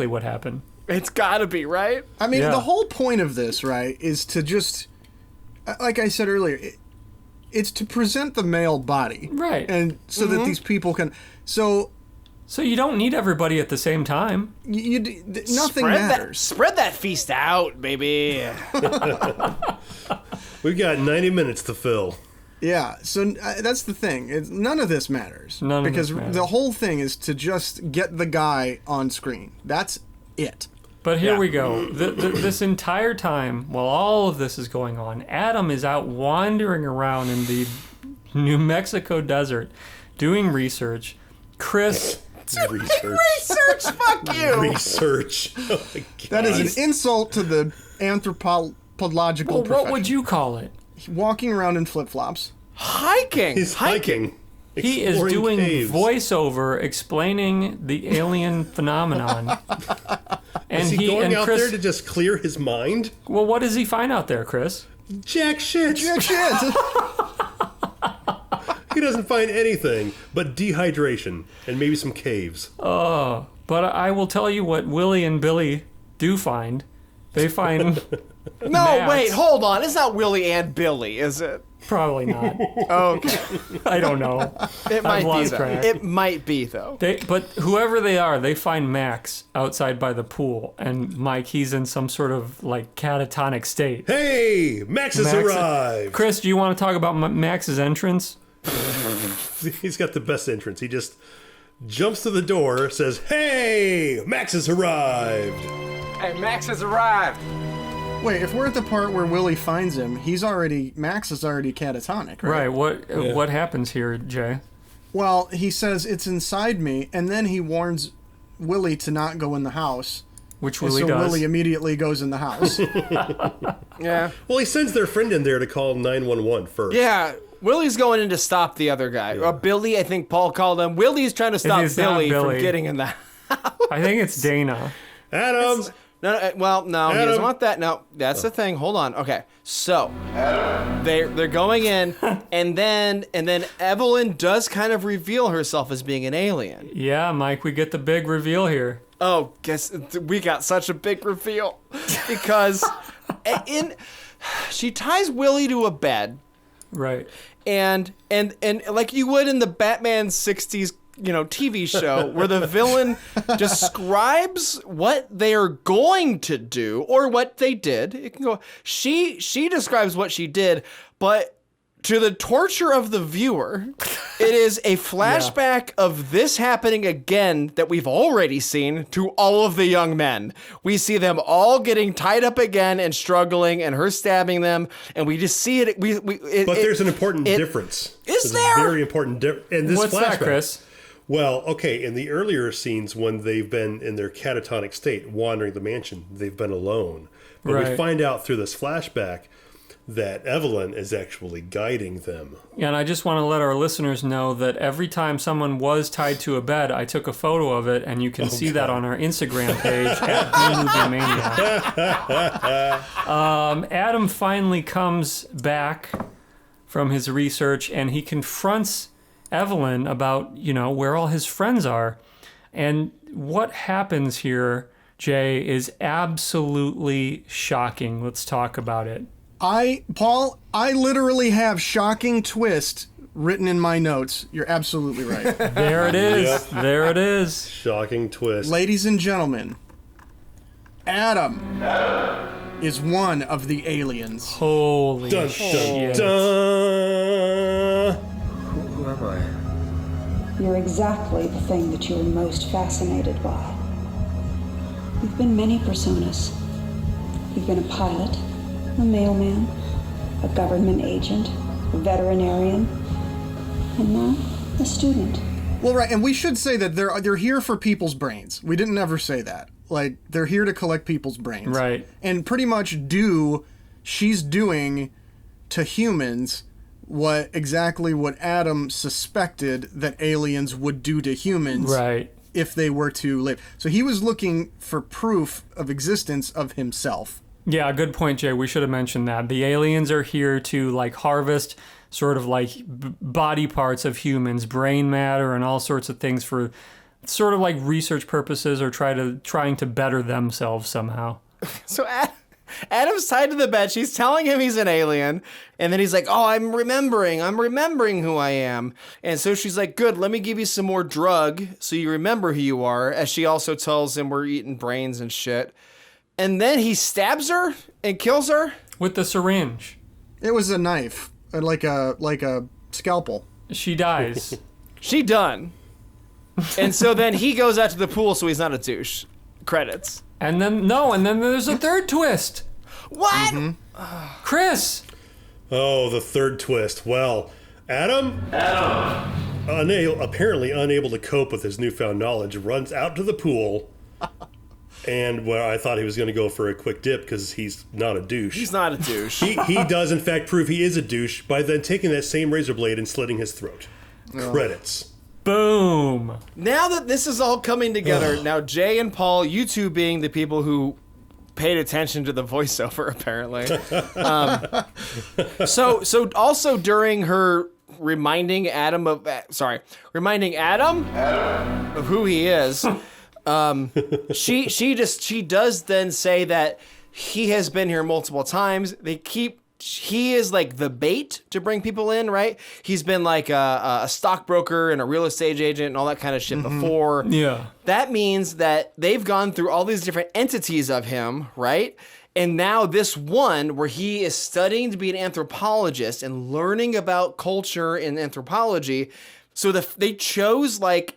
what happened. It's gotta be, right? I mean, the whole point of this, right, is to just, like I said earlier, it's to present the male body. Right. And so that these people can... So you don't need everybody at the same time. Nothing matters. Spread that feast out, baby. We've got 90 minutes to fill. Yeah, so that's the thing. None of this matters. Because the whole thing is to just get the guy on screen. That's it. But here we go. This entire time, while all of this is going on, Adam is out wandering around in the New Mexico desert doing research. Chris... Research, fuck you. Research. Oh my God. That is an insult to the anthropological profession. What would you call it? Walking around in flip-flops. Hiking. He's hiking. He is doing caves. voiceover explaining the alien phenomenon. And is he going out Chris, there to just clear his mind? Well, what does he find out there, Chris? Jack shit. He doesn't find anything but dehydration and maybe some caves. Oh, but I will tell you what Willie and Billy do find. They find No, wait, hold on. It's not Willie and Billy, is it? Probably not. Okay. I don't know. It might be, though. It might be, though. But whoever they are, they find Max outside by the pool. And Mike, he's in some sort of, like, catatonic state. Hey, Max has arrived. Chris, do you want to talk about Max's entrance? He's got the best entrance. He just jumps to the door, says, hey, Max has arrived. Hey, Max has arrived. Wait, if we're at the part where Willie finds him, Max is already catatonic, right? Right. What happens here, Jay? Well, he says it's inside me, and then he warns Willie to not go in the house. Which Willie does. So Willie immediately goes in the house. Yeah. Well, he sends their friend in there to call 911 first. Yeah. Willie's going in to stop the other guy. Yeah. Billy, I think Paul called him. Willie's trying to stop Billy from getting in the house. I think it's Dana. Adam. No, he doesn't want that. No, that's the thing. Hold on. Okay, so they're going in, and then Evelyn does kind of reveal herself as being an alien. Yeah, Mike, we get the big reveal here. Oh, guess we got such a big reveal because she ties Willie to a bed, right? And like you would in the Batman '60s. TV show where the villain describes what they are going to do or what they did. It can go. She describes what she did, but to the torture of the viewer, it is a flashback of this happening again that we've already seen to all of the young men. We see them all getting tied up again and struggling, and her stabbing them, and we just see it. But there's an important difference. Is there? Very important difference in this What's flashback. That, Chris? Well, okay, in the earlier scenes when they've been in their catatonic state, wandering the mansion, they've been alone. But we find out through this flashback that Evelyn is actually guiding them. Yeah, and I just want to let our listeners know that every time someone was tied to a bed, I took a photo of it, and you can see that on our Instagram page, at BMovieMania. Adam finally comes back from his research, and he confronts Evelyn about, where all his friends are. And what happens here, Jay, is absolutely shocking. Let's talk about it. Paul, I literally have shocking twist written in my notes. You're absolutely right. There it is. Yep. There it is. Shocking twist. Ladies and gentlemen, Adam is one of the aliens. Holy dun, shit. Dun, dun. Who am I? You're exactly the thing that you were most fascinated by. You've been many personas. You've been a pilot, a mailman, a government agent, a veterinarian, and now a student. Well, right, and we should say that they're here for people's brains. We didn't ever say that. Like, they're here to collect people's brains. Right. And pretty much she's doing to humans exactly what Adam suspected that aliens would do to humans. Right. If they were to live. So he was looking for proof of existence of himself. Yeah, good point, Jay. We should have mentioned that. The aliens are here to like harvest sort of like body parts of humans, brain matter and all sorts of things for sort of like research purposes or trying to better themselves somehow. So Adam's tied to the bed. She's telling him he's an alien. And then he's like, oh, I'm remembering who I am. And so she's like, good, let me give you some more drug so you remember who you are. As she also tells him we're eating brains and shit. And then he stabs her and kills her. With the syringe. It was a knife, like a scalpel. She dies. She done. And so then he goes out to the pool so he's not a douche. Credits. And then there's a third twist. What? Mm-hmm. Chris. Oh, the third twist. Well, Adam, apparently unable to cope with his newfound knowledge, runs out to the pool. And I thought he was going to go for a quick dip because he's not a douche. He's not a douche. He does, in fact, prove he is a douche by then taking that same razor blade and slitting his throat. Oh. Credits. Boom. Now that this is all coming together, now Jay and Paul, you two being the people who paid attention to the voiceover, apparently. So also during her reminding Adam of who he is, she does then say that he has been here multiple times. He is like the bait to bring people in, right? He's been like a stockbroker and a real estate agent and all that kind of shit before. Yeah. That means that they've gone through all these different entities of him, right? And now this one where he is studying to be an anthropologist and learning about culture and anthropology. So they chose like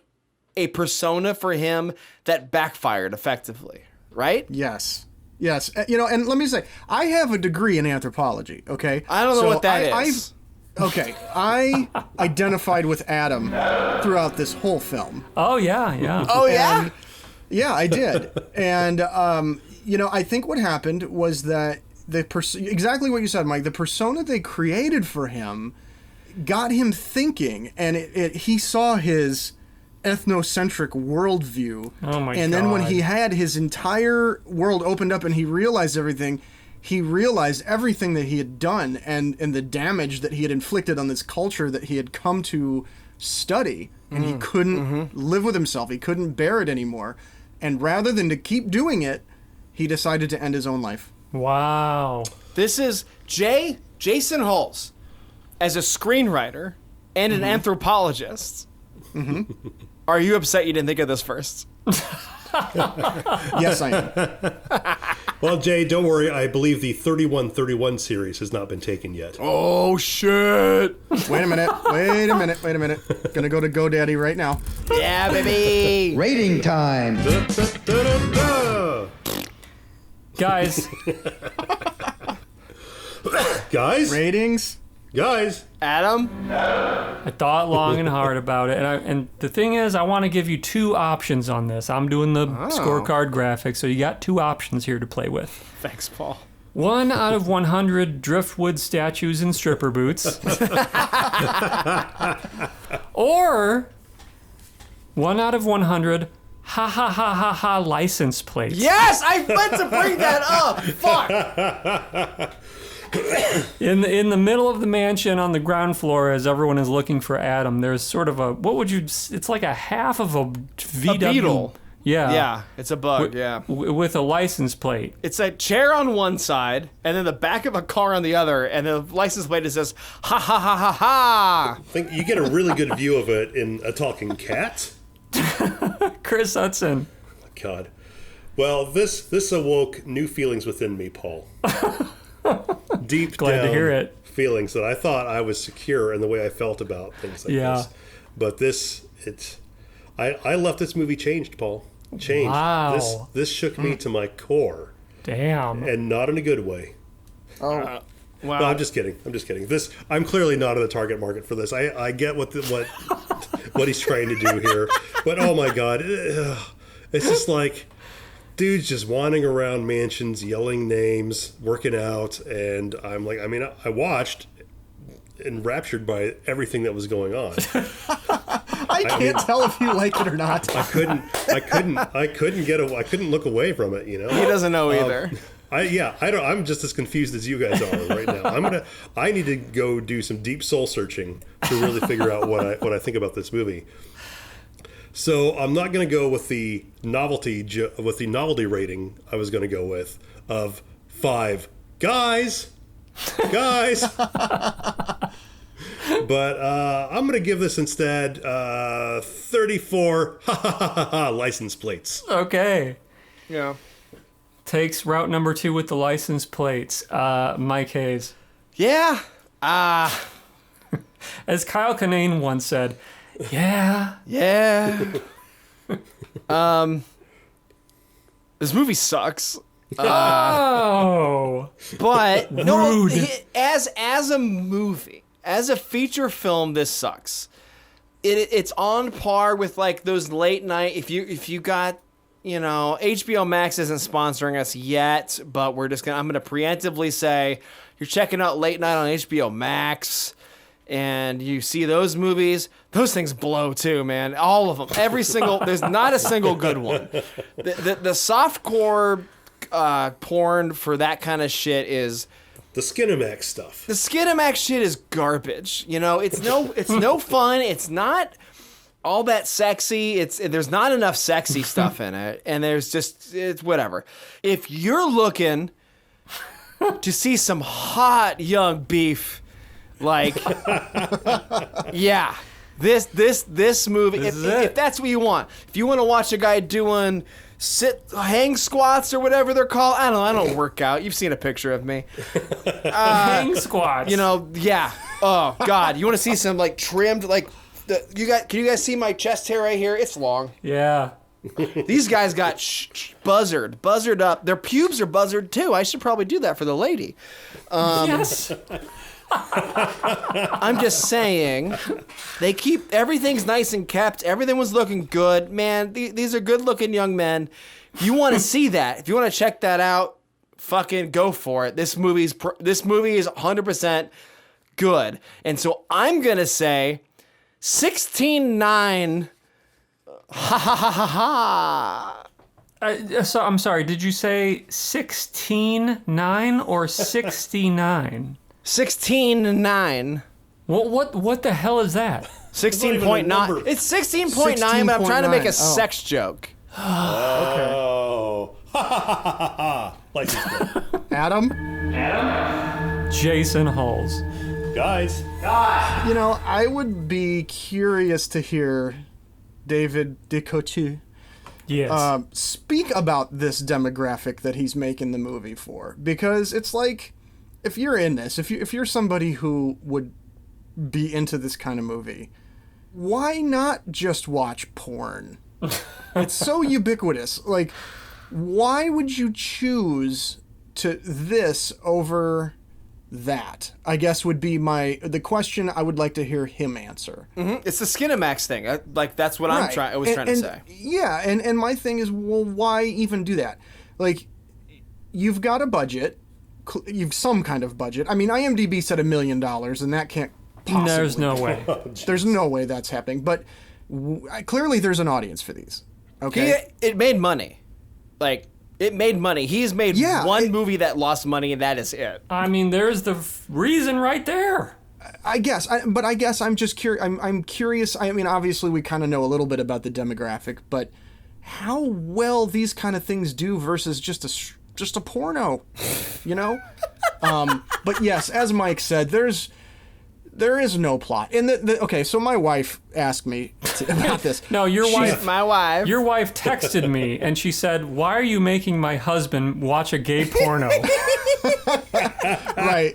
a persona for him that backfired effectively, right? Yes. Yes, and let me say, I have a degree in anthropology, okay? I don't know what that is. I identified with Adam throughout this whole film. Oh, yeah. Oh, yeah? Yeah, I did. And, I think what happened was that exactly what you said, Mike, the persona they created for him got him thinking, and he saw his ethnocentric worldview. Oh my God. And then when he had his entire world opened up and he realized everything that he had done and the damage that he had inflicted on this culture that he had come to study. And he couldn't live with himself. He couldn't bear it anymore. And rather than to keep doing it, he decided to end his own life. Wow. This is Jason Huls as a screenwriter and an anthropologist. Mm-hmm. Are you upset you didn't think of this first? Yes, I am. Well, Jay, don't worry. I believe the 3131 series has not been taken yet. Oh, shit. Wait a minute. Gonna go to GoDaddy right now. Yeah, baby. Rating time. Guys. Guys? Ratings? Guys? Adam? I thought long and hard about it. And the thing is, I want to give you two options on this. I'm doing the scorecard graphic, so you got two options here to play with. Thanks, Paul. 1 out of 100 driftwood statues in stripper boots. Or 1 out of 100 ha ha ha ha ha license plates. Yes, I meant to bring that up. Fuck. In the middle of the mansion on the ground floor, as everyone is looking for Adam, there's sort of it's like a half of a VW. A beetle. Yeah. Yeah, it's a bug, with a license plate. It's a chair on one side, and then the back of a car on the other, and the license plate says, ha ha ha ha ha. I think you get a really good view of it in A Talking Cat. Chris Hutson. Oh, God. Well, this awoke new feelings within me, Paul. Deep Glad down to hear it. feelings that I thought I was secure in the way I felt about things like this. But I left this movie changed, Paul. Changed. Wow. This shook me to my core. Damn. And not in a good way. Oh. Wow. No, I'm just kidding. I'm clearly not in the target market for this. I get what he's trying to do here, but oh my god, it's just like dudes just wandering around mansions, yelling names, working out, and I'm like, I watched, enraptured by everything that was going on. I can't tell if you like it or not. I couldn't look away from it. You know, He doesn't know either. I'm just as confused as you guys are right now. I need to go do some deep soul searching to really figure out what I think about this movie. So I'm not going to go with the novelty rating. I was going to go with of 5 guys. But I'm going to give this instead 34 license plates. Okay. Yeah. Takes route number 2 with the license plates. Mike Hayes. Yeah. As Kyle Kinane once said, yeah. This movie sucks. Oh. But no, Rude. as a movie, as a feature film, this sucks. It's on par with like those late night. If you got, HBO Max isn't sponsoring us yet, but I'm gonna preemptively say you're checking out late night on HBO Max, and you see those movies. Those things blow too, man. All of them, there's not a single good one. The softcore porn for that kind of shit is the Skinamax stuff. The Skinamax shit is garbage. It's no fun. It's not all that sexy. There's not enough sexy stuff in it, and it's whatever. If you're looking to see some hot young beef, like yeah, this movie. If that's what you want, if you want to watch a guy doing hang squats or whatever they're called. I don't work out. You've seen a picture of me. Hang squats. Yeah. Oh God, you want to see some like trimmed like can you guys see my chest hair right here? It's long. Yeah. These guys got buzzard up. Their pubes are buzzard too. I should probably do that for the lady. Yes. I'm just saying, everything's nice and kept. Everything was looking good, man. These are good-looking young men. If you want to see that, if you want to check that out, fucking go for it. This movie is 100% good, and so I'm gonna say 16-9. Ha ha ha ha ha. So I'm sorry. Did you say 16-9 or 69? 16-9. What the hell is that? 16.9. It's 16.9, but I'm trying to make a sex joke. Oh. Ha ha ha ha. License plate. Adam? Jason Huls. Guys. I would be curious to hear David DeCoteau Yes. speak about this demographic that he's making the movie for, because it's like, if you're in this, if you're somebody who would be into this kind of movie, why not just watch porn? It's so ubiquitous. Like, why would you choose this over that? I guess would be the question I would like to hear him answer. Mm-hmm. It's the Skinamax thing. That's what I was trying to say. Yeah, and my thing is, well, why even do that? Like, you've got a budget. You've some kind of budget. I mean, IMDb said $1 million, and that can't possibly. There's no way. There's no way that's happening. But clearly, there's an audience for these. Okay, It made money. Like, it made money. He's made one movie that lost money, and that is it. I mean, there's the reason right there. I guess, I'm just curious. I'm curious. I mean, obviously, we kind of know a little bit about the demographic, but how well these kind of things do versus just a porno, But yes, as Mike said, there is no plot. And okay, so my wife ask me about this. No, your wife. My wife. Your wife texted me and she said, "Why are you making my husband watch a gay porno?" Right.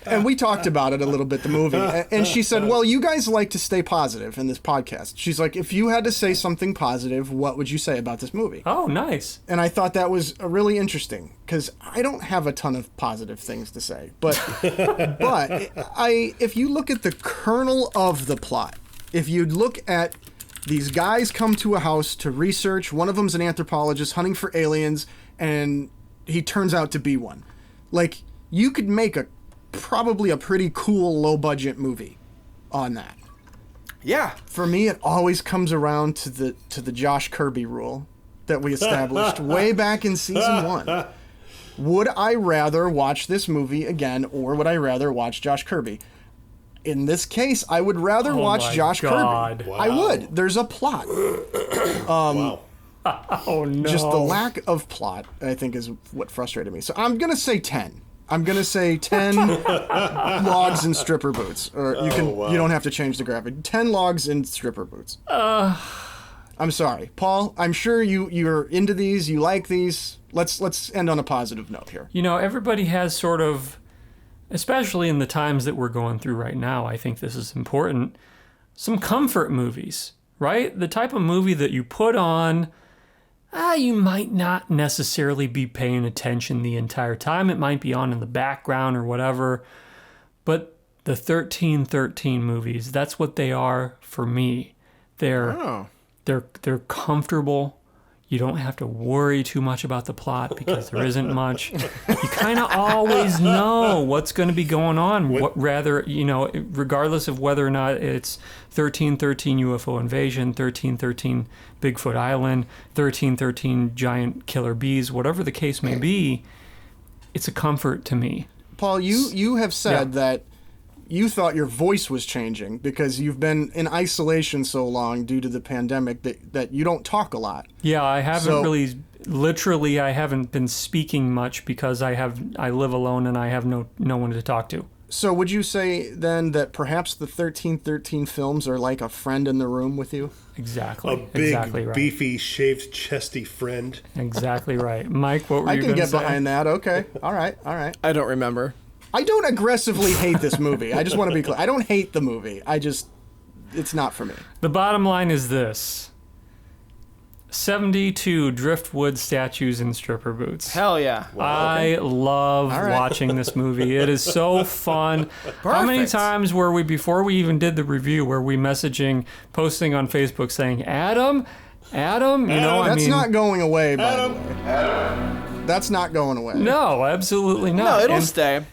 And we talked about it a little bit, the movie. And she said, well, you guys like to stay positive in this podcast. She's like, if you had to say something positive, what would you say about this movie? Oh, nice. And I thought that was really interesting because I don't have a ton of positive things to say. But if you look at the kernel of the plot, if you look at these guys come to a house to research, one of them's an anthropologist hunting for aliens, and he turns out to be one. Like, you could make probably a pretty cool low-budget movie on that. Yeah. For me, it always comes around to the Josh Kirby rule that we established way back in season 1. Would I rather watch this movie again, or would I rather watch Josh Kirby? In this case, I would rather watch Josh Kirby. Wow. I would. There's a plot. Wow. Oh, no. Just the lack of plot, I think, is what frustrated me. So I'm going to say 10. I'm going to say 10 logs and stripper boots. Or you don't have to change the graphic. 10 logs and stripper boots. I'm sorry. Paul, I'm sure you're into these. You like these. Let's end on a positive note here. You know, everybody has sort of, especially in the times that we're going through right now, I think this is important, some comfort movies, right? The type of movie that you put on, you might not necessarily be paying attention the entire time. It might be on in the background or whatever. But the 1313 movies, that's what they are for me. They're comfortable. You don't have to worry too much about the plot because there isn't much. You kind of always know what's going to be going on. Regardless of whether or not it's 1313 UFO Invasion, 1313 Bigfoot Island, 1313 Giant Killer Bees, whatever the case may be, it's a comfort to me. Paul, you have said that you thought your voice was changing because you've been in isolation so long due to the pandemic that you don't talk a lot. Yeah, I haven't I haven't been speaking much because I live alone and I have no one to talk to. So would you say then that perhaps the 1313 films are like a friend in the room with you? Exactly. A big, exactly right. beefy, shaved, chesty friend. Exactly right. Mike, what were you going to say? I can get behind that. Okay. All right. I don't remember. I don't aggressively hate this movie. I just want to be clear. I don't hate the movie. It's not for me. The bottom line is this. 72 driftwood statues in stripper boots. Hell yeah. I love watching this movie. It is so fun. How many times were we, before we even did the review, were we posting on Facebook saying, Adam? That's not going away, by the way. That's not going away. No, absolutely not. No, it'll stay.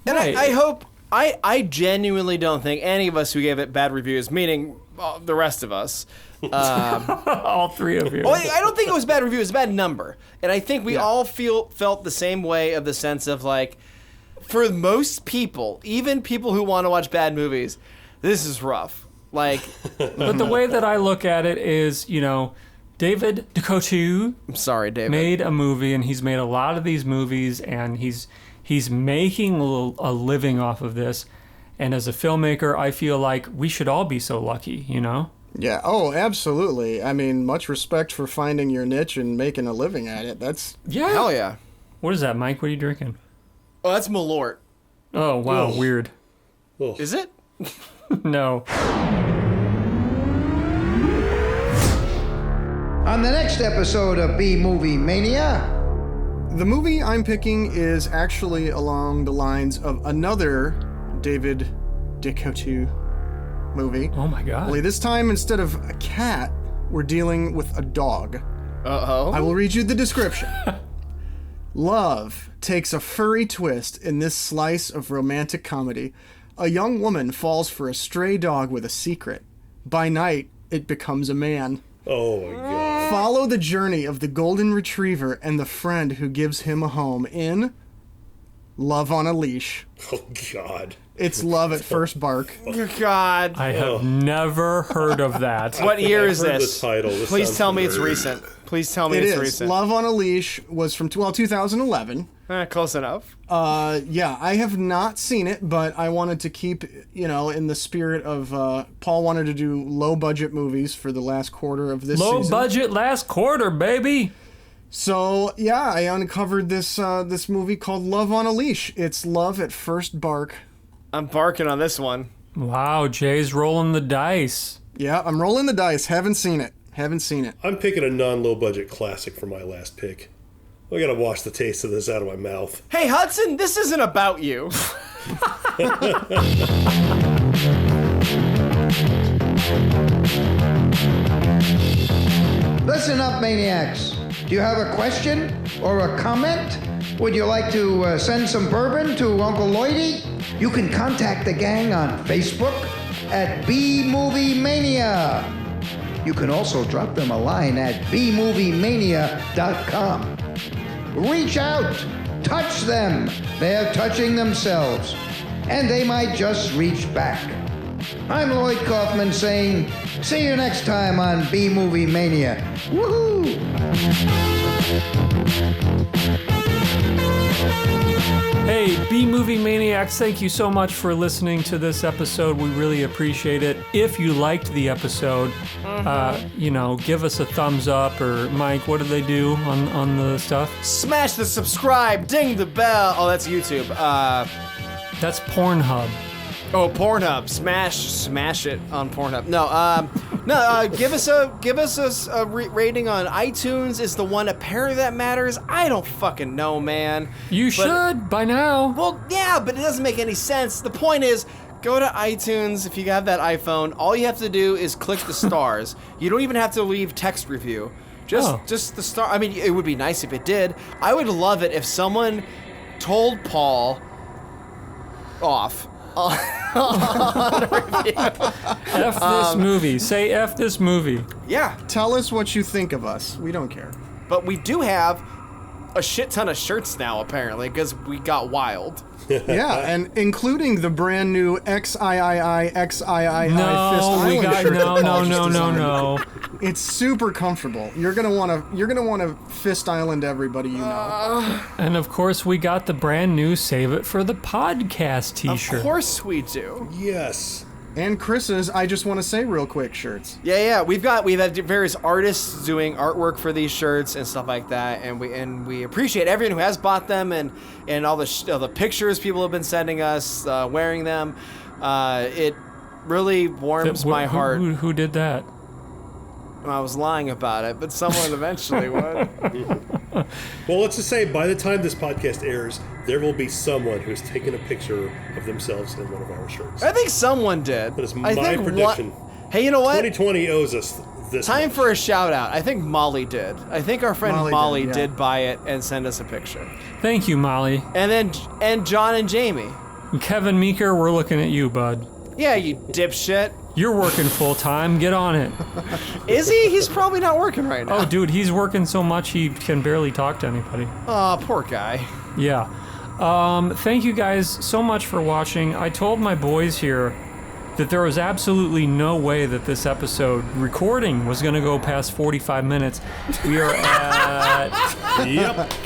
And Right. I hope, I genuinely don't think any of us who gave it bad reviews, meaning the rest of us, all three of you. Well, I don't think it was bad review, it was a bad number. And I think we all felt the same way, of the sense of like, for most people, even people who want to watch bad movies, this is rough. Like, but the way that I look at it is, David DeCoteau I'm sorry, David. made a movie, and he's made a lot of these movies, and he's making a living off of this. And as a filmmaker, I feel like we should all be so lucky, Yeah. Oh, absolutely. I mean, much respect for finding your niche and making a living at it. Hell yeah. What is that, Mike? What are you drinking? Oh, that's Malort. Oh, wow. Ugh. Weird. Ugh. Is it? No. On the next episode of B-Movie Mania. The movie I'm picking is actually along the lines of another David DeCoteau movie. Oh my God. Only this time, instead of a cat, we're dealing with a dog. Uh-oh. I will read you the description. Love takes a furry twist in this slice of romantic comedy. A young woman falls for a stray dog with a secret. By night, it becomes a man. Oh my God. Follow the journey of the golden retriever and the friend who gives him a home in Love on a Leash. Oh, God. It's Love at First Bark. God. I have never heard of that. What year is I've heard this? the title. This Please sounds tell me it's familiar. recent. Please tell me It it's is. recent. Love on a Leash was from 2011. Close enough. Yeah, I have not seen it, but I wanted to keep, in the spirit of Paul wanted to do low budget movies for the last quarter of this Low season. budget last quarter, baby. So yeah, I uncovered this this movie called Love on a Leash. It's Love at First Bark. I'm barking on this one. Wow, Jay's rolling the dice. Yeah, I'm rolling the dice. Haven't seen it. I'm picking a non-low budget classic for my last pick. I gotta wash the taste of this out of my mouth. Hey, Hutson, this isn't about you. Listen up, maniacs. Do you have a question or a comment? Would you like to send some bourbon to Uncle Lloydie? You can contact the gang on Facebook at B-Movie Mania. You can also drop them a line at bmoviemania.com. Reach out, touch them. They're touching themselves, and they might just reach back. I'm Lloyd Kaufman saying, see you next time on B-Movie Mania. Woohoo! Hey, B-Movie Maniacs, thank you so much for listening to this episode. We really appreciate it. If you liked the episode, give us a thumbs up, or Mike, what do they do on the stuff? Smash the subscribe, ding the bell. Oh, that's YouTube. That's Pornhub. Oh, Pornhub. Smash it on Pornhub. Give us a rating on iTunes. Is the one apparently that matters? I don't fucking know, man. You should by now. Well, yeah, but it doesn't make any sense. The point is, go to iTunes if you have that iPhone. All you have to do is click the stars. You don't even have to leave text review. Just the star. I mean, it would be nice if it did. I would love it if someone told Paul off. F this movie. Say F this movie. Yeah. Tell us what you think of us. We don't care. But we do have a shit ton of shirts now, apparently, because we got wild. Yeah, and including the brand new XIII Fist Island shirt. No. It's super comfortable. You're gonna wanna Fist Island everybody you know. And of course, we got the brand new Save It for the Podcast T-shirt. Of course we do. Yes. And Chris's I Just Want to Say Real Quick shirts. Yeah. We've had various artists doing artwork for these shirts and stuff like that, and we appreciate everyone who has bought them and all the pictures people have been sending us wearing them. It really warms my heart. Who did that? I was lying about it, but someone eventually would. Well, let's just say by the time this podcast airs, there will be someone who's taken a picture of themselves in one of our shirts. I think someone did. That is my prediction. Hey, you know what? 2020 owes us this. Time much. for a shout out. I think Molly did. I think our friend Molly did, did buy it and send us a picture. Thank you, Molly. And John and Jamie. And Kevin Meeker, we're looking at you, bud. Yeah, you dipshit. You're working full time. Get on it. Is he? He's probably not working right now. Oh, dude, he's working so much he can barely talk to anybody. Oh, poor guy. Yeah. Thank you guys so much for watching. I told my boys here that there was absolutely no way that this episode recording was going to go past 45 minutes. We are at,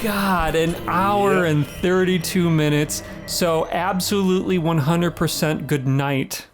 God, an hour and 32 minutes. So absolutely 100% good night.